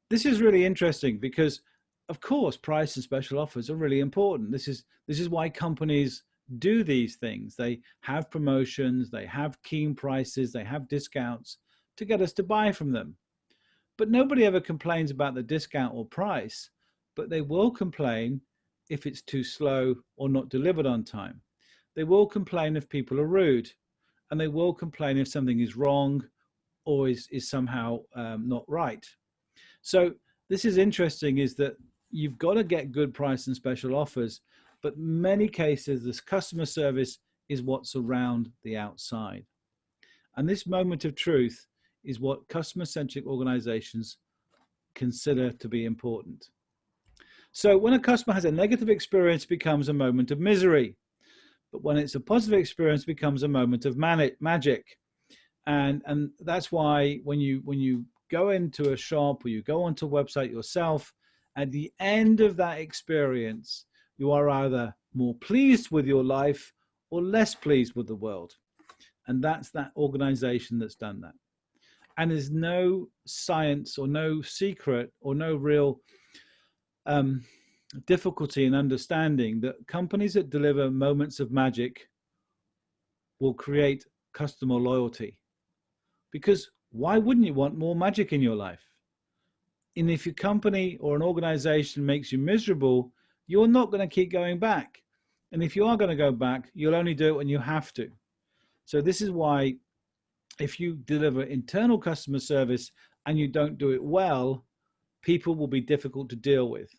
This is really interesting because, of course, price and special offers are really important. This is why companies do these things. They have promotions, they have keen prices, they have discounts to get us to buy from them. But nobody ever complains about the discount or price, but they will complain if it's too slow or not delivered on time. They will complain if people are rude, and they will complain if something is wrong or is somehow not right. So this is interesting, is that you've got to get good price and special offers, but many cases this customer service is what's around the outside. And this moment of truth is what customer-centric organizations consider to be important. So when a customer has a negative experience, it becomes a moment of misery. But when it's a positive experience, it becomes a moment of magic. And that's why when you go into a shop or you go onto a website yourself, at the end of that experience, you are either more pleased with your life or less pleased with the world. And that's that organization that's done that. And there's no science or no secret or no real difficulty in understanding that companies that deliver moments of magic will create customer loyalty. Because why wouldn't you want more magic in your life? And if your company or an organization makes you miserable, you're not going to keep going back. And if you are going to go back, you'll only do it when you have to. So this is why if you deliver internal customer service and you don't do it well, people will be difficult to deal with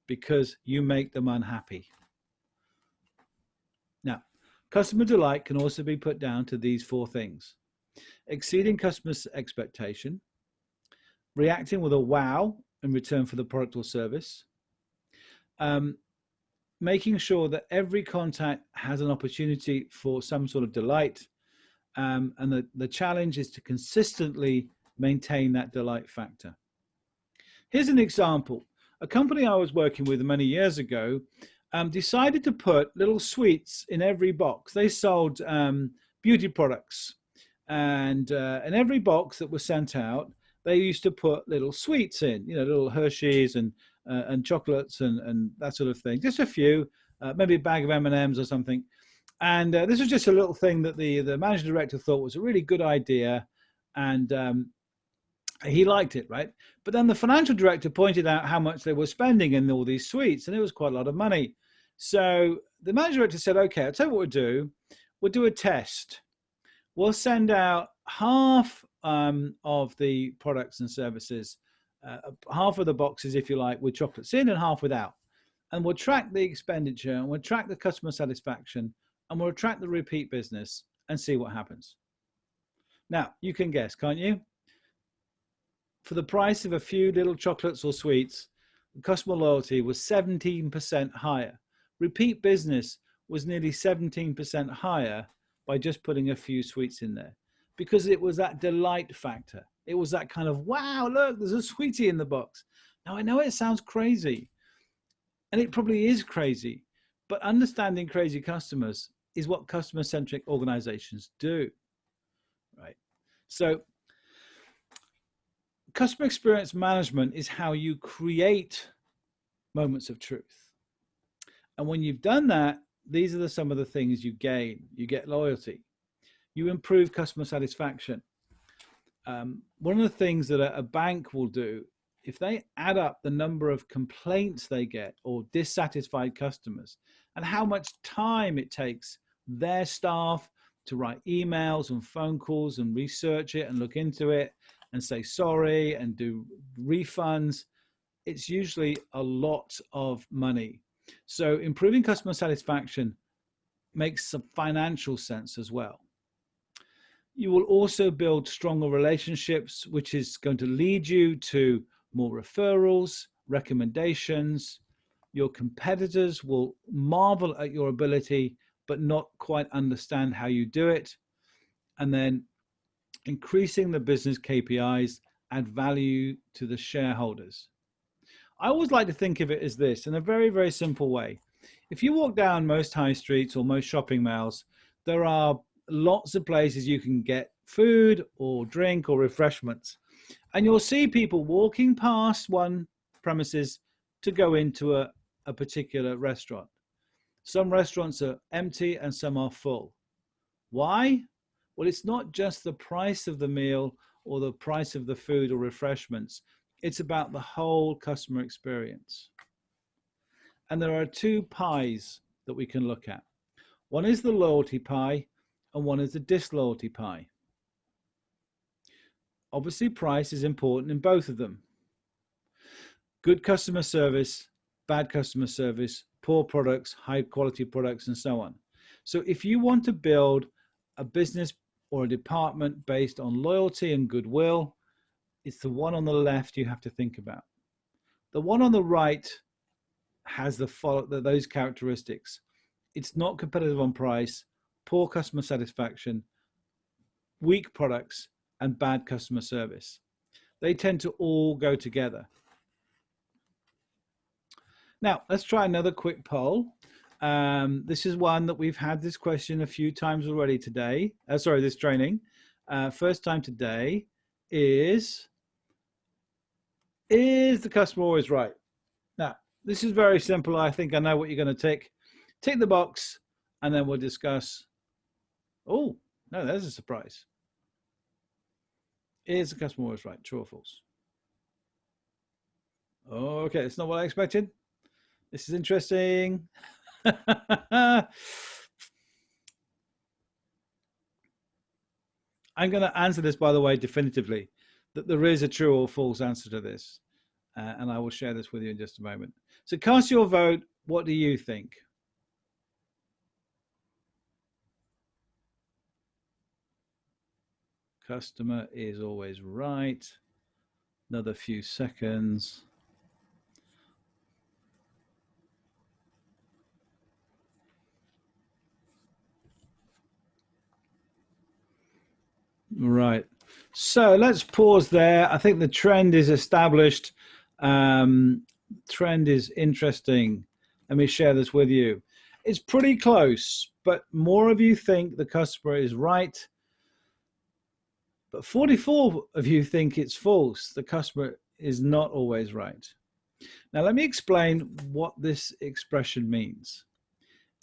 because you make them unhappy. Now, customer delight can also be put down to these 4 things: exceeding customers' expectation, reacting with a wow in return for the product or service, making sure that every contact has an opportunity for some sort of delight, and the challenge is to consistently maintain that delight factor. Here's an example. a company I was working with many years ago decided to put little sweets in every box. They sold beauty products, and in every box that was sent out, they used to put little sweets in, little Hershey's and chocolates and that sort of thing. Just a few, maybe a bag of M&Ms or something. And this was just a little thing that the managing director thought was a really good idea, and he liked it, right? But then the financial director pointed out how much they were spending in all these sweets, and it was quite a lot of money. So the managing director said, okay, I'll tell you what we'll do. We'll do a test. We'll send out half of the products and services, half of the boxes, if you like, with chocolates in and half without. And we'll track the expenditure, and we'll track the customer satisfaction, and we'll track the repeat business and see what happens. Now, you can guess, can't you? For the price of a few little chocolates or sweets, customer loyalty was 17% higher. Repeat business was nearly 17% higher by just putting a few sweets in there, because it was that delight factor. It was that kind of, wow, look, there's a sweetie in the box. Now, I know it sounds crazy, and it probably is crazy, but understanding crazy customers is what customer-centric organizations do, right? So customer experience management is how you create moments of truth. And when you've done that, these are some of the things you gain. You get loyalty. You improve customer satisfaction. One of the things that a bank will do, if they add up the number of complaints they get or dissatisfied customers and how much time it takes their staff to write emails and phone calls and research it and look into it and say sorry and do refunds, it's usually a lot of money. So improving customer satisfaction makes some financial sense as well. You will also build stronger relationships, which is going to lead you to more referrals, recommendations. Your competitors will marvel at your ability, but not quite understand how you do it. And then increasing the business KPIs add value to the shareholders. I always like to think of it as this in a very, very simple way. If you walk down most high streets or most shopping malls, there are lots of places you can get food or drink or refreshments. And you'll see people walking past one premises to go into a particular restaurant. Some restaurants are empty and some are full. Why? Well, it's not just the price of the meal or the price of the food or refreshments. It's about the whole customer experience. And there are two pies that we can look at. One is the loyalty pie and one is the disloyalty pie. Obviously, price is important in both of them. Good customer service, bad customer service, poor products, high quality products, and so on. So if you want to build a business or a department based on loyalty and goodwill, it's the one on the left you have to think about. The one on the right has those characteristics. It's not competitive on price, poor customer satisfaction, weak products, and bad customer service. They tend to all go together. Now, let's try another quick poll. This is one that we've had this question a few times already today. This training. First time today is the customer always right? Now, this is very simple. I think I know what you're going to tick. Tick the box, and then we'll discuss. Oh, no, there's a surprise. Is the customer always right? True or false? Okay, it's not what I expected. This is interesting. I'm going to answer this, by the way, definitively, that there is a true or false answer to this. And I will share this with you in just a moment. So cast your vote. What do you think? Customer is always right. Another few seconds. Right. So let's pause there. I think the trend is established. trend is interesting. Let me share this with you. It's pretty close, but more of you think the customer is right, but 44 of you think it's false. The customer is not always right. Now, let me explain what this expression means.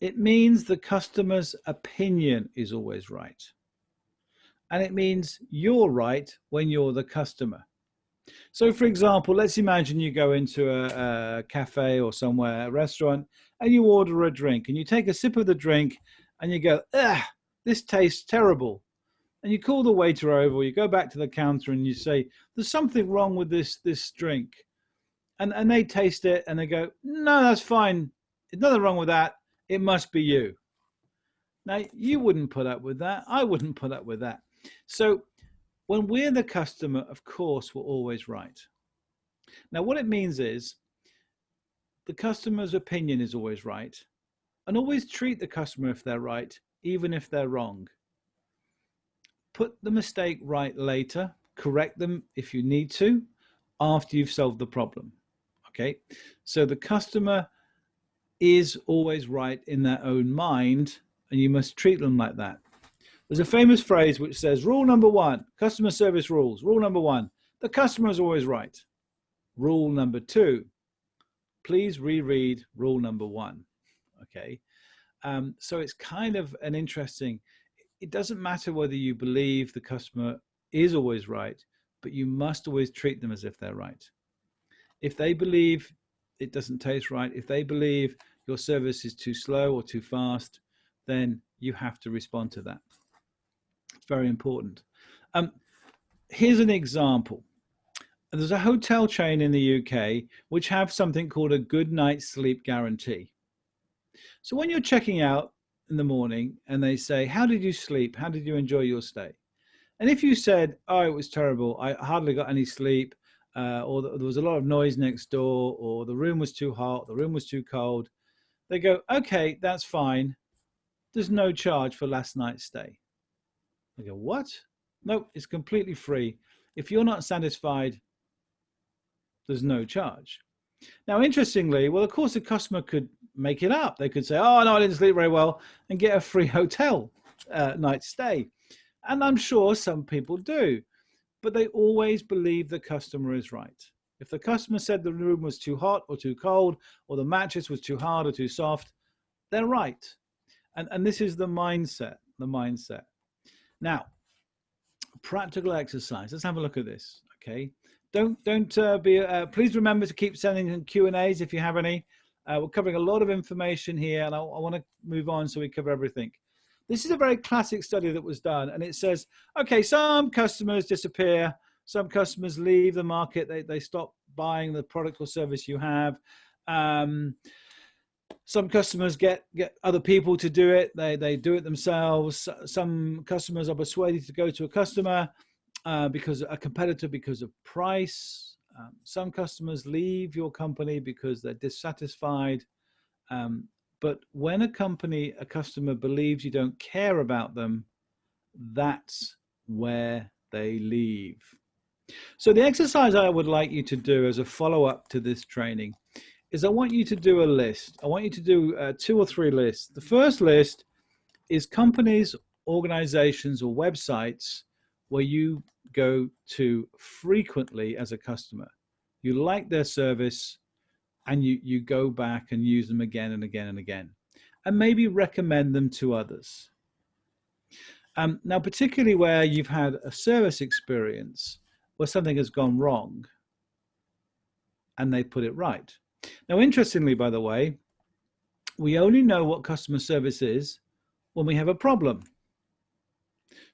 It means the customer's opinion is always right. And it means you're right when you're the customer. So, for example, let's imagine you go into a cafe or somewhere, a restaurant, and you order a drink, and you take a sip of the drink, and you go, "Ugh, this tastes terrible." And you call the waiter over, or you go back to the counter, and you say, "There's something wrong with this drink." And they taste it, and they go, "No, that's fine. There's nothing wrong with that. It must be you." Now, you wouldn't put up with that. I wouldn't put up with that. So when we're the customer, of course, we're always right. Now, what it means is the customer's opinion is always right, and always treat the customer if they're right, even if they're wrong. Put the mistake right later, correct them if you need to, after you've solved the problem. Okay, so the customer is always right in their own mind, and you must treat them like that. There's a famous phrase which says, rule number one, customer service rules. Rule number one, the customer is always right. Rule number two, please reread rule number one. Okay, so it's kind of an interesting, it doesn't matter whether you believe the customer is always right, but you must always treat them as if they're right. If they believe it doesn't taste right, if they believe your service is too slow or too fast, then you have to respond to that. It's very important. Here's an example. There's a hotel chain in the UK which have something called a good night's sleep guarantee. So when you're checking out in the morning and they say, how did you sleep? How did you enjoy your stay? And if you said, oh, it was terrible, I hardly got any sleep, or there was a lot of noise next door, or the room was too hot, the room was too cold, they go, okay, that's fine. There's no charge for last night's stay. I go, what? Nope, it's completely free. If you're not satisfied, there's no charge. Now, interestingly, well, of course, the customer could make it up. They could say, oh, no, I didn't sleep very well, and get a free hotel night stay. And I'm sure some people do, but they always believe the customer is right. If the customer said the room was too hot or too cold, or the mattress was too hard or too soft, they're right. And this is the mindset, Now, practical exercise. Let's have a look at this, okay? Please remember to keep sending in Q&As if you have any. We're covering a lot of information here, and I want to move on so we cover everything. This is a very classic study that was done, and it says, okay, some customers disappear, some customers leave the market, they stop buying the product or service you have. Some customers get other people to do it, they do it themselves. Some customers are persuaded to go to a customer, because a competitor because of price. Some customers leave your company because they're dissatisfied. But when a customer believes you don't care about them, that's where they leave. So the exercise I would like you to do as a follow-up to this training is I want you to do a list. I want you to do 2 or 3 lists. The first list is companies, organizations, or websites where you go to frequently as a customer. You like their service, and you go back and use them again and again and again, and maybe recommend them to others. Now, particularly where you've had a service experience where something has gone wrong and they put it right. Now, interestingly, by the way, we only know what customer service is when we have a problem.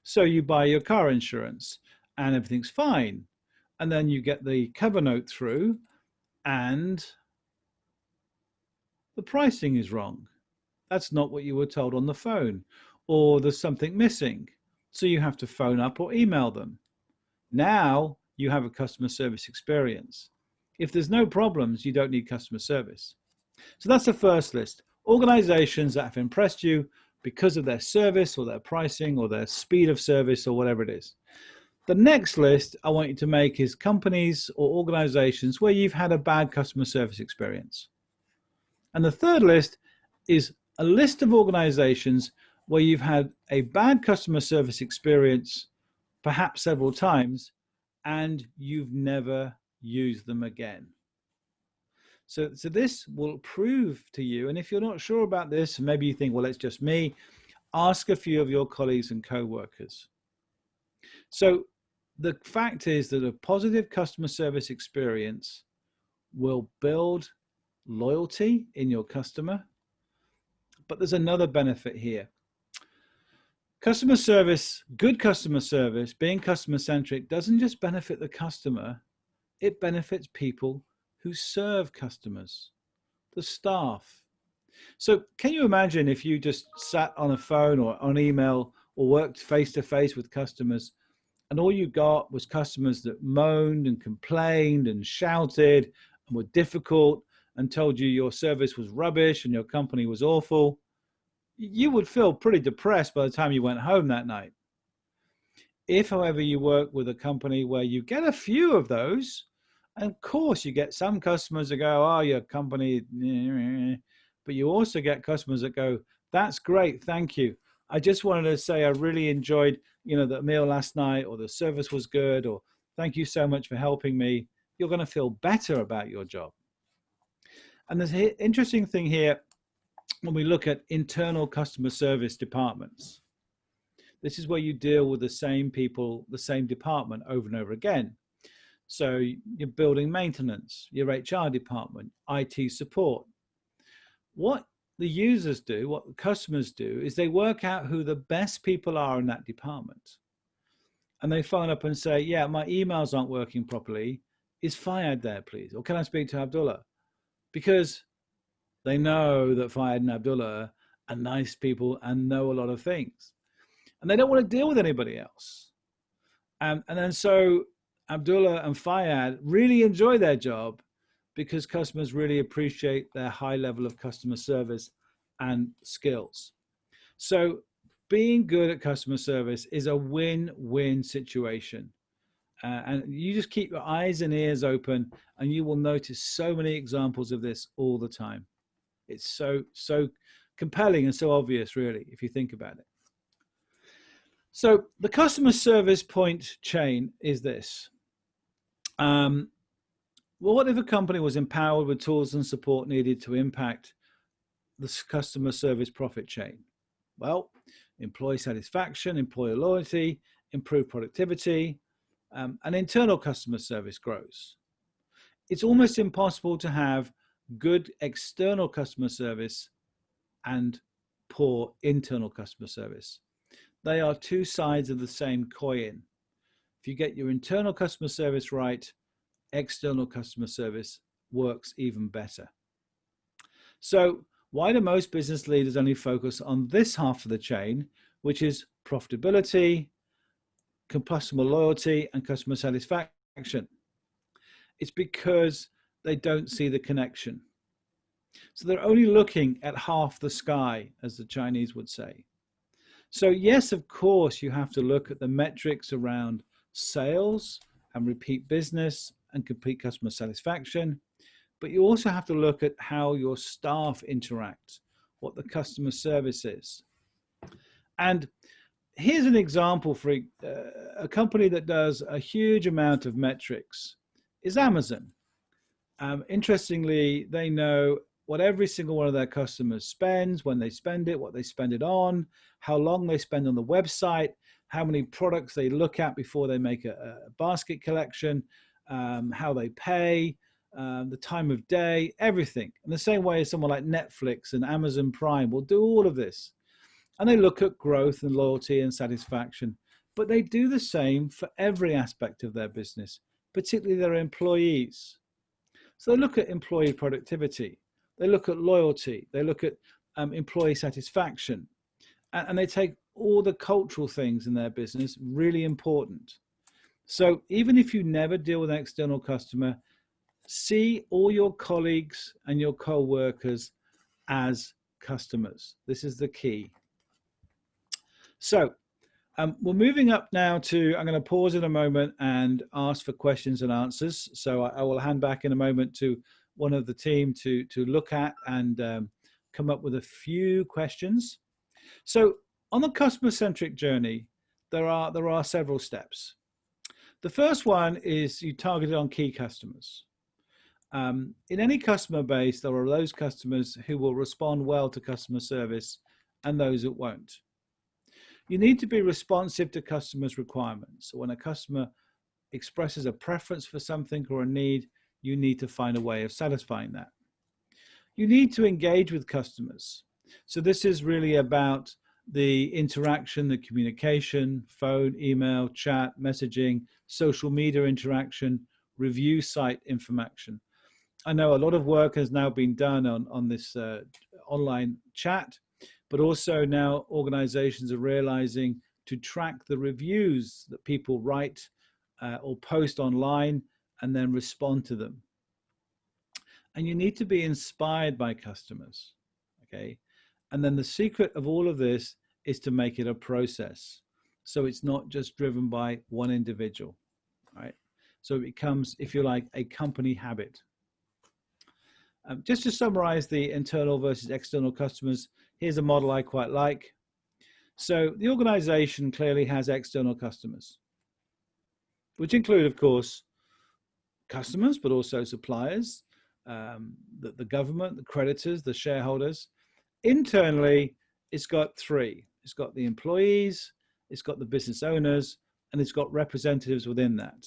So you buy your car insurance and everything's fine, and then you get the cover note through and the pricing is wrong. That's not what you were told on the phone, or there's something missing. So you have to phone up or email them. Now you have a customer service experience. If there's no problems, you don't need customer service. So that's the first list. Organizations that have impressed you because of their service or their pricing or their speed of service or whatever it is. The next list I want you to make is companies or organizations where you've had a bad customer service experience. And the third list is a list of organizations where you've had a bad customer service experience, perhaps several times, and you've never used them again. So this will prove to you, and if you're not sure about this, maybe you think, well, it's just me, ask a few of your colleagues and co-workers. So the fact is that a positive customer service experience will build loyalty in your customer. But there's another benefit here. Customer service, good customer service, being customer-centric doesn't just benefit the customer, it benefits people who serve customers, the staff. So can you imagine if you just sat on a phone or on email or worked face-to-face with customers, and all you got was customers that moaned and complained and shouted and were difficult and told you your service was rubbish and your company was awful? You would feel pretty depressed by the time you went home that night. If, however, you work with a company where you get a few of those, and of course you get some customers that go, oh, your company, but you also get customers that go, that's great, thank you. I just wanted to say I really enjoyed, the meal last night, or the service was good, or thank you so much for helping me. You're going to feel better about your job. And there's an interesting thing here when we look at internal customer service departments. This is where you deal with the same people, the same department over and over again. So you're building maintenance, your HR department, IT support. What the users do, what the customers do, is they work out who the best people are in that department. And they phone up and say, yeah, my emails aren't working properly. Is Fayad there, please? Or can I speak to Abdullah? Because they know that Fayad and Abdullah are nice people and know a lot of things. And they don't want to deal with anybody else. And then so Abdullah and Fayad really enjoy their job because customers really appreciate their high level of customer service and skills. So being good at customer service is a win-win situation. And you just keep your eyes and ears open and you will notice so many examples of this all the time. It's so compelling and so obvious, really, if you think about it. So the customer service point chain is this. Well, what if a company was empowered with tools and support needed to impact the customer service profit chain? Well, employee satisfaction, employer loyalty, improved productivity, and internal customer service grows. It's almost impossible to have good external customer service and poor internal customer service. They are two sides of the same coin. If you get your internal customer service right, external customer service works even better. So why do most business leaders only focus on this half of the chain, which is profitability, customer loyalty, and customer satisfaction? It's because they don't see the connection. So they're only looking at half the sky, as the Chinese would say. So yes, of course, you have to look at the metrics around sales and repeat business and complete customer satisfaction, but you also have to look at how your staff interact, what the customer service is. And here's an example for a company that does a huge amount of metrics is Amazon. Interestingly, they know what every single one of their customers spends, when they spend it, what they spend it on, how long they spend on the website, how many products they look at before they make a basket collection, how they pay, the time of day, everything. In the same way as someone like Netflix and Amazon Prime will do all of this. And they look at growth and loyalty and satisfaction, but they do the same for every aspect of their business, particularly their employees. So they look at employee productivity, they look at loyalty, they look at employee satisfaction, and they take all the cultural things in their business really important. So even if you never deal with an external customer, see all your colleagues and your co-workers as customers. This is the key. So We're moving up now to, I'm going to pause in a moment and ask for questions and answers. So I will hand back in a moment to one of the team to look at and come up with a few questions. So on the customer-centric journey, there are several steps. The first one is you target it on key customers. In any customer base, there are those customers who will respond well to customer service and those that won't. You need to be responsive to customers' requirements. So when a customer expresses a preference for something or a need, you need to find a way of satisfying that. You need to engage with customers. So this is really about the interaction, the communication, phone, email, chat, messaging, social media interaction, review site information. I know a lot of work has now been done on this online chat, but also now organizations are realizing to track the reviews that people write or post online and then respond to them. And you need to be inspired by customers, okay? And then the secret of all of this is to make it a process. So it's not just driven by one individual, right? So it becomes, if you like, a company habit. Just to summarize the internal versus external customers, here's a model I quite like. So the organization clearly has external customers, which include, of course, customers, but also suppliers, the government, the creditors, the shareholders. Internally, it's got three. It's got the employees, it's got the business owners, and it's got representatives within that.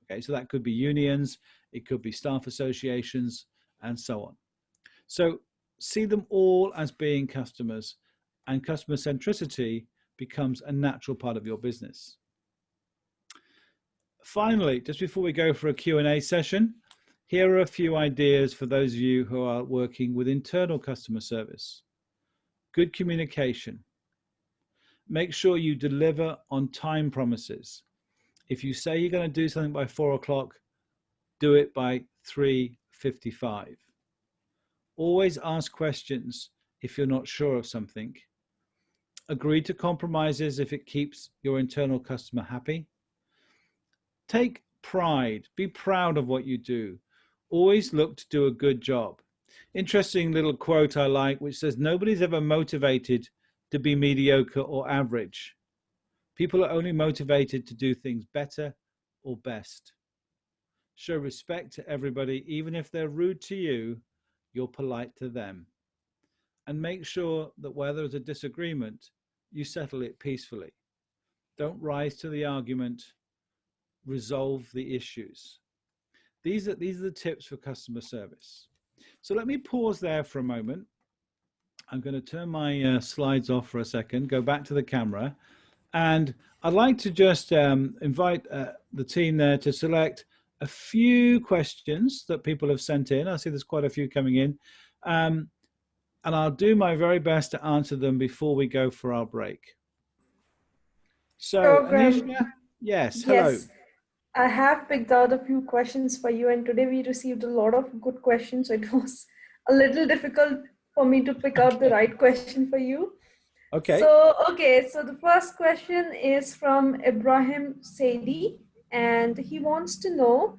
Okay, so that could be unions, it could be staff associations, and so on. So see them all as being customers, and customer centricity becomes a natural part of your business. Finally, just before we go for a Q&A session, here are a few ideas for those of you who are working with internal customer service. Good communication. Make sure you deliver on time promises. If you say you're going to do something by 4 o'clock, do it by 3:55. Always ask questions if you're not sure of something. Agree to compromises if it keeps your internal customer happy. Take pride. Be proud of what you do. Always look to do a good job. Interesting little quote I like, which says, nobody's ever motivated to be mediocre or average. People are only motivated to do things better or best. Show respect to everybody, even if they're rude to you, you're polite to them. And make sure that where there's a disagreement, you settle it peacefully. Don't rise to the argument. Resolve the issues. These are the tips for customer service. So let me pause there for a moment. I'm going to turn my slides off for a second, go back to the camera, and I'd like to just invite the team there to select a few questions that people have sent in. I see there's quite a few coming in, and I'll do my very best to answer them before we go for our break. So, Anisha, yes, hello. Yes, I have picked out a few questions for you, and today we received a lot of good questions, so it was a little difficult for me to pick out the right question for you. Okay. So the first question is from Ibrahim Saidi, and he wants to know,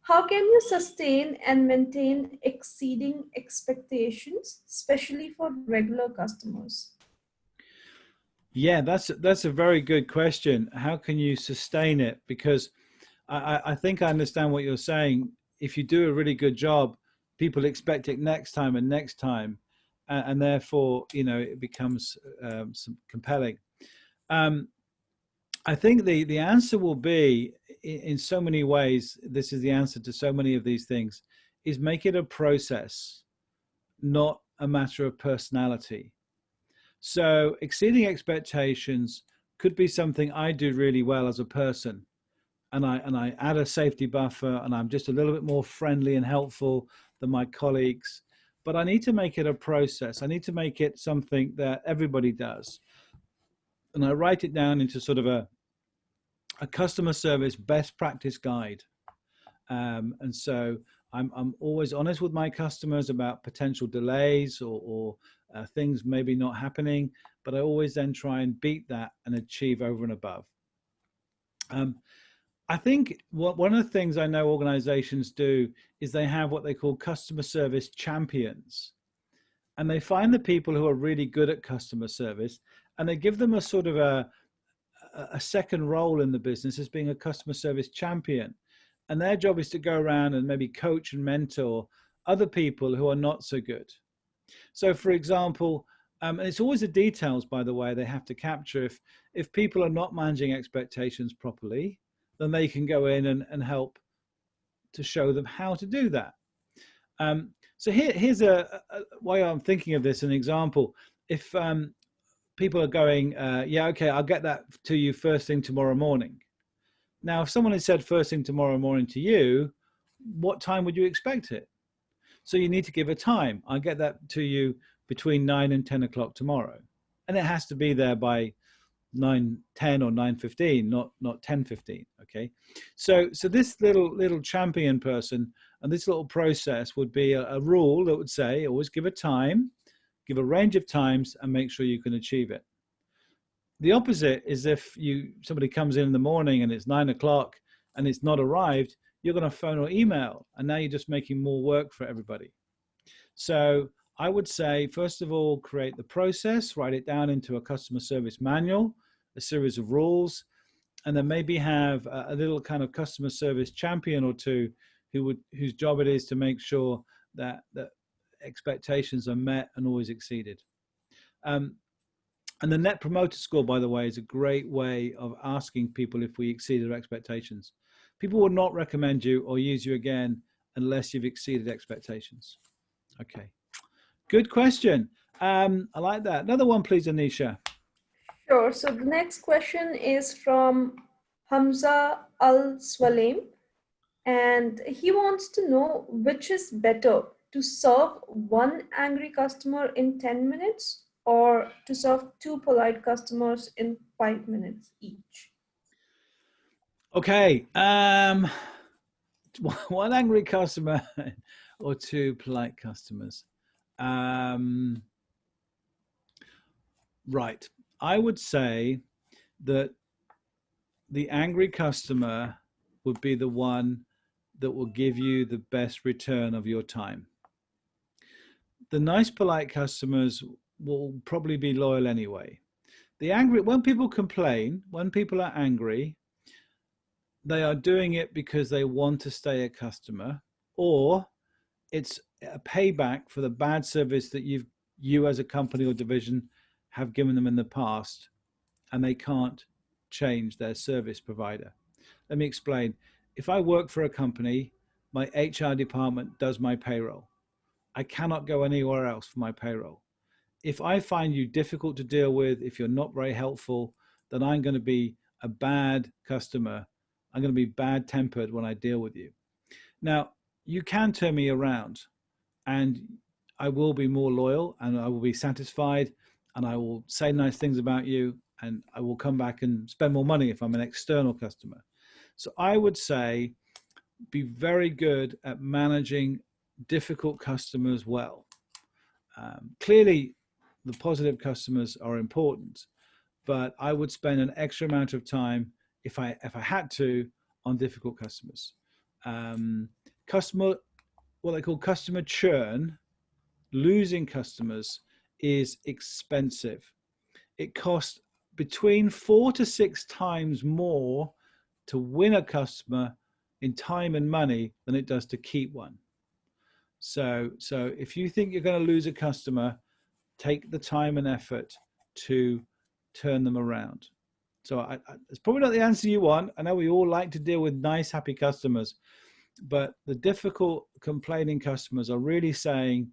how can you sustain and maintain exceeding expectations, especially for regular customers? Yeah, that's a very good question. How can you sustain it? Because I think I understand what you're saying. If you do a really good job, people expect it next time and next time, and therefore, it becomes compelling. I think the answer will be, in so many ways, this is the answer to so many of these things, is make it a process, not a matter of personality. So exceeding expectations could be something I do really well as a person. And I add a safety buffer, and I'm just a little bit more friendly and helpful than my colleagues. But I need to make it a process. I need to make it something that everybody does. And I write it down into sort of a customer service best practice guide. And so I'm always honest with my customers about potential delays or things maybe not happening, but I always then try and beat that and achieve over and above. I think one of the things I know organizations do is they have what they call customer service champions. And they find the people who are really good at customer service, and they give them a sort of a second role in the business as being a customer service champion. And their job is to go around and maybe coach and mentor other people who are not so good. So for example, and it's always the details, by the way, they have to capture. If people are not managing expectations properly, then they can go in and help to show them how to do that. So here's a way I'm thinking of this, an example. If people are going, yeah, okay, I'll get that to you first thing tomorrow morning. Now, if someone had said first thing tomorrow morning to you, what time would you expect it? So you need to give a time. I'll get that to you between 9 and 10 o'clock tomorrow. And it has to be there by 9:10 or 9:15, not 10:15. Okay. So this little champion person and this little process would be a rule that would say always give a time, give a range of times, and make sure you can achieve it. The opposite is if somebody comes in the morning and it's 9 o'clock and it's not arrived, you're going to phone or email, and now you're just making more work for everybody. So I would say, first of all, create the process, write it down into a customer service manual, a series of rules, and then maybe have a little kind of customer service champion or two whose job it is to make sure that expectations are met and always exceeded. And the Net Promoter Score, by the way, is a great way of asking people if we exceed their expectations. People will not recommend you or use you again unless you've exceeded expectations. Okay, good question. I like that. Another one, please, Anisha. Sure. So the next question is from Hamza Al-Swalaim, and he wants to know which is better, to serve one angry customer in 10 minutes or to serve 2 polite customers in 5 minutes each. Okay, one angry customer or 2 polite customers. Right. I would say that the angry customer would be the one that will give you the best return of your time. The nice, polite customers will probably be loyal anyway. The angry, when people complain, when people are angry, they are doing it because they want to stay a customer, or it's a payback for the bad service that you as a company or division have given them in the past, and they can't change their service provider. Let me explain. If I work for a company, my HR department does my payroll. I cannot go anywhere else for my payroll. If I find you difficult to deal with, if you're not very helpful, then I'm going to be a bad customer. I'm going to be bad tempered when I deal with you. Now, you can turn me around and I will be more loyal and I will be satisfied and I will say nice things about you and I will come back and spend more money if I'm an external customer. So I would say be very good at managing difficult customers well. Clearly, the positive customers are important, but I would spend an extra amount of time if I had to on difficult customers. What they call customer churn, losing customers, is expensive. It costs between 4 to 6 times more to win a customer in time and money than it does to keep one. So if you think you're going to lose a customer, take the time and effort to turn them around. So it's probably not the answer you want. I know we all like to deal with nice, happy customers, but the difficult, complaining customers are really saying,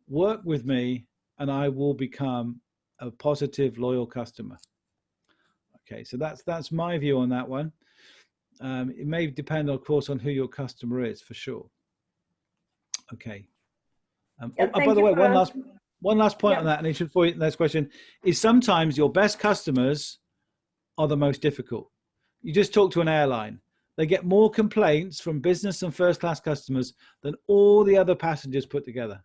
work with me and I will become a positive, loyal customer. Okay, so that's my view on that one. It may depend, of course, on who your customer is, for sure. Okay. By the way, one last point on that, and for you, next question, is sometimes your best customers are the most difficult. You just talk to an airline. They get more complaints from business and first class customers than all the other passengers put together.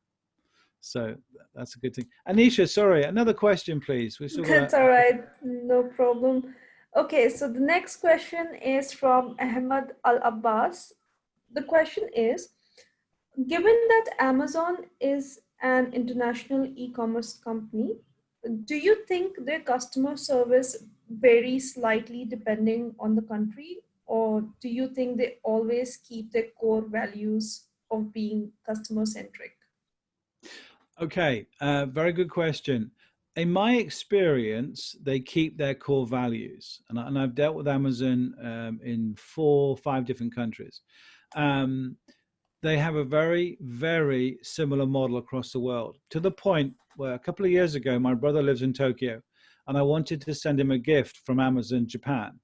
So that's a good thing. Anisha, sorry, another question, please. We've still got That's all right, no problem. Okay, so the next question is from Ahmad Al Abbas. The question is, given that Amazon is an international e-commerce company, do you think their customer service varies slightly depending on the country, or do you think they always keep their core values of being customer-centric? Okay, very good question. In my experience, they keep their core values, and I've dealt with Amazon in 4 or 5 different countries. They have a very, very similar model across the world, to the point where a couple of years ago, my brother lives in Tokyo, and I wanted to send him a gift from Amazon Japan.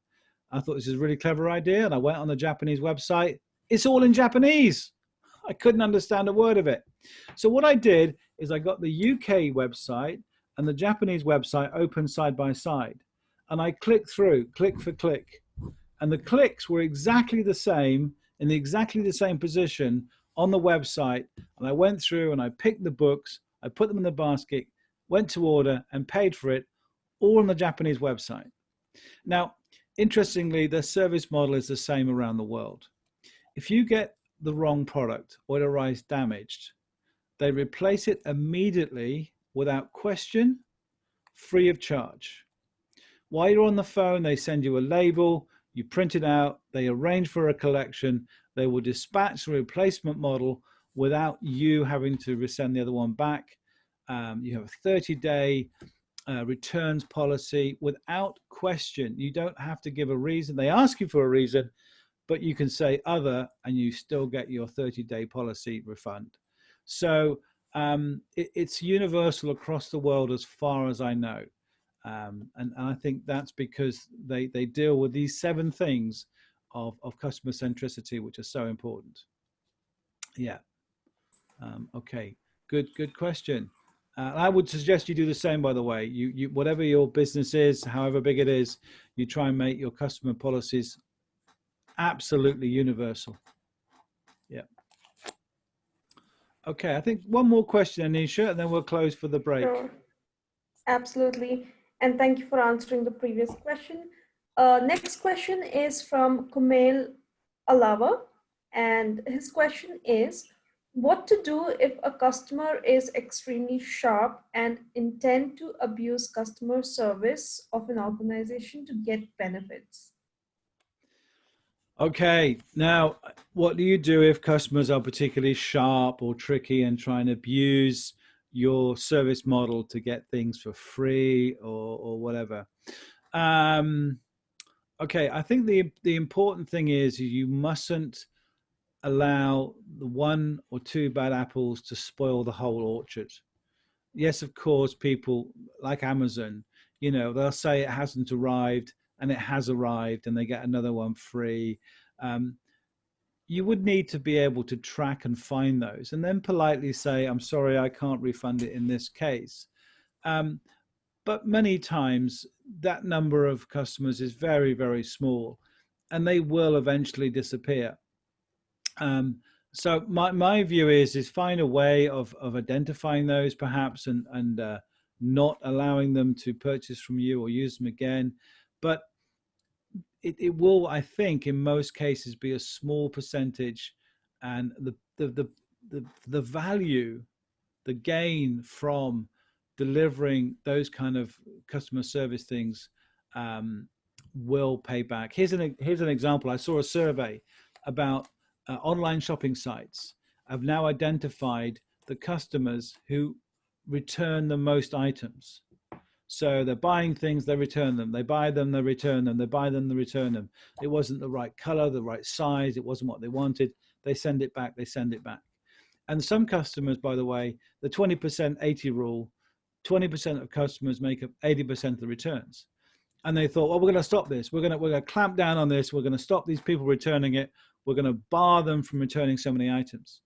I thought this is a really clever idea, and I went on the Japanese website. It's all in Japanese. I couldn't understand a word of it. So what I did is I got the UK website and the Japanese website open side by side, and I clicked through, click for click, and the clicks were exactly the same, in exactly the same position on the website. And I went through and I picked the books, I put them in the basket, went to order and paid for it, all on the Japanese website. Now, interestingly, the service model is the same around the world. If you get the wrong product or it arrives damaged, they replace it immediately without question, free of charge. While you're on the phone, they send you a label, you print it out, they arrange for a collection, they will dispatch the replacement model without you having to resend the other one back. You have a 30-day returns policy without question. You don't have to give a reason. They ask you for a reason, but you can say other and you still get your 30-day policy refund. So it's universal across the world as far as I know. And I think that's because they deal with these 7 things of customer centricity, which are so important. Yeah. Okay. Good question. I would suggest you do the same, by the way. You whatever your business is, however big it is, you try and make your customer policies absolutely universal. Yeah. Okay. I think one more question, Anisha, and then we'll close for the break. Sure. Absolutely. And thank you for answering the previous question. Next question is from Kumail Alava. And his question is, what to do if a customer is extremely sharp and intend to abuse customer service of an organization to get benefits? Okay, now what do you do if customers are particularly sharp or tricky and try and abuse your service model to get things for free or whatever? Okay, I think the important thing is you mustn't allow the 1 or 2 bad apples to spoil the whole orchard. Yes, of course, people like Amazon, they'll say it hasn't arrived and it has arrived and they get another one free. You would need to be able to track and find those and then politely say, I'm sorry, I can't refund it in this case. But many times that number of customers is very, very small and they will eventually disappear. So my view is find a way of identifying those perhaps and not allowing them to purchase from you or use them again. But it will, I think, in most cases be a small percentage, and the value, the gain from delivering those kind of customer service things will pay back. Here's an example. I saw a survey about online shopping sites. I've now identified the customers who return the most items. So they're buying things, they return them. They buy them, they return them. They buy them, they return them. It wasn't the right color, the right size. It wasn't what they wanted. They send it back, they send it back. And some customers, by the way, the 20% 80 rule, 20% of customers make up 80% of the returns. And they thought, well, we're going to stop this. We're going to clamp down on this. We're going to stop these people returning it. We're going to bar them from returning so many items.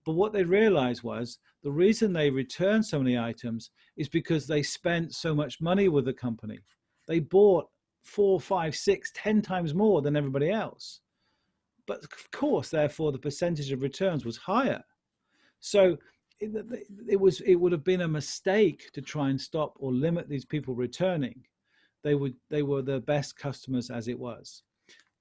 But what they realized was the reason they returned so many items is because they spent so much money with the company. They bought 4, 5, 6, 10 times more than everybody else. but of course, therefore, the percentage of returns was higher. So it would have been a mistake to try and stop or limit these people returning. They were the best customers as it was.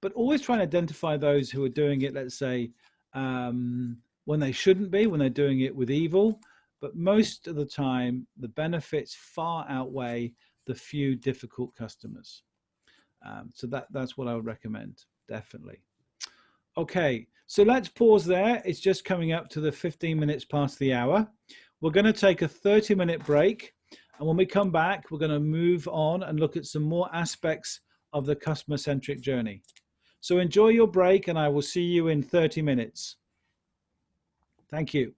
But always try and identify those who are doing it, let's say, when they shouldn't be, when they're doing it with evil. But most of the time, the benefits far outweigh the few difficult customers. So that's what I would recommend, definitely. Okay, so let's pause there. It's just coming up to the 15 minutes past the hour. We're going to take a 30-minute break. And when we come back, we're going to move on and look at some more aspects of the customer-centric journey. So enjoy your break, and I will see you in 30 minutes. Thank you.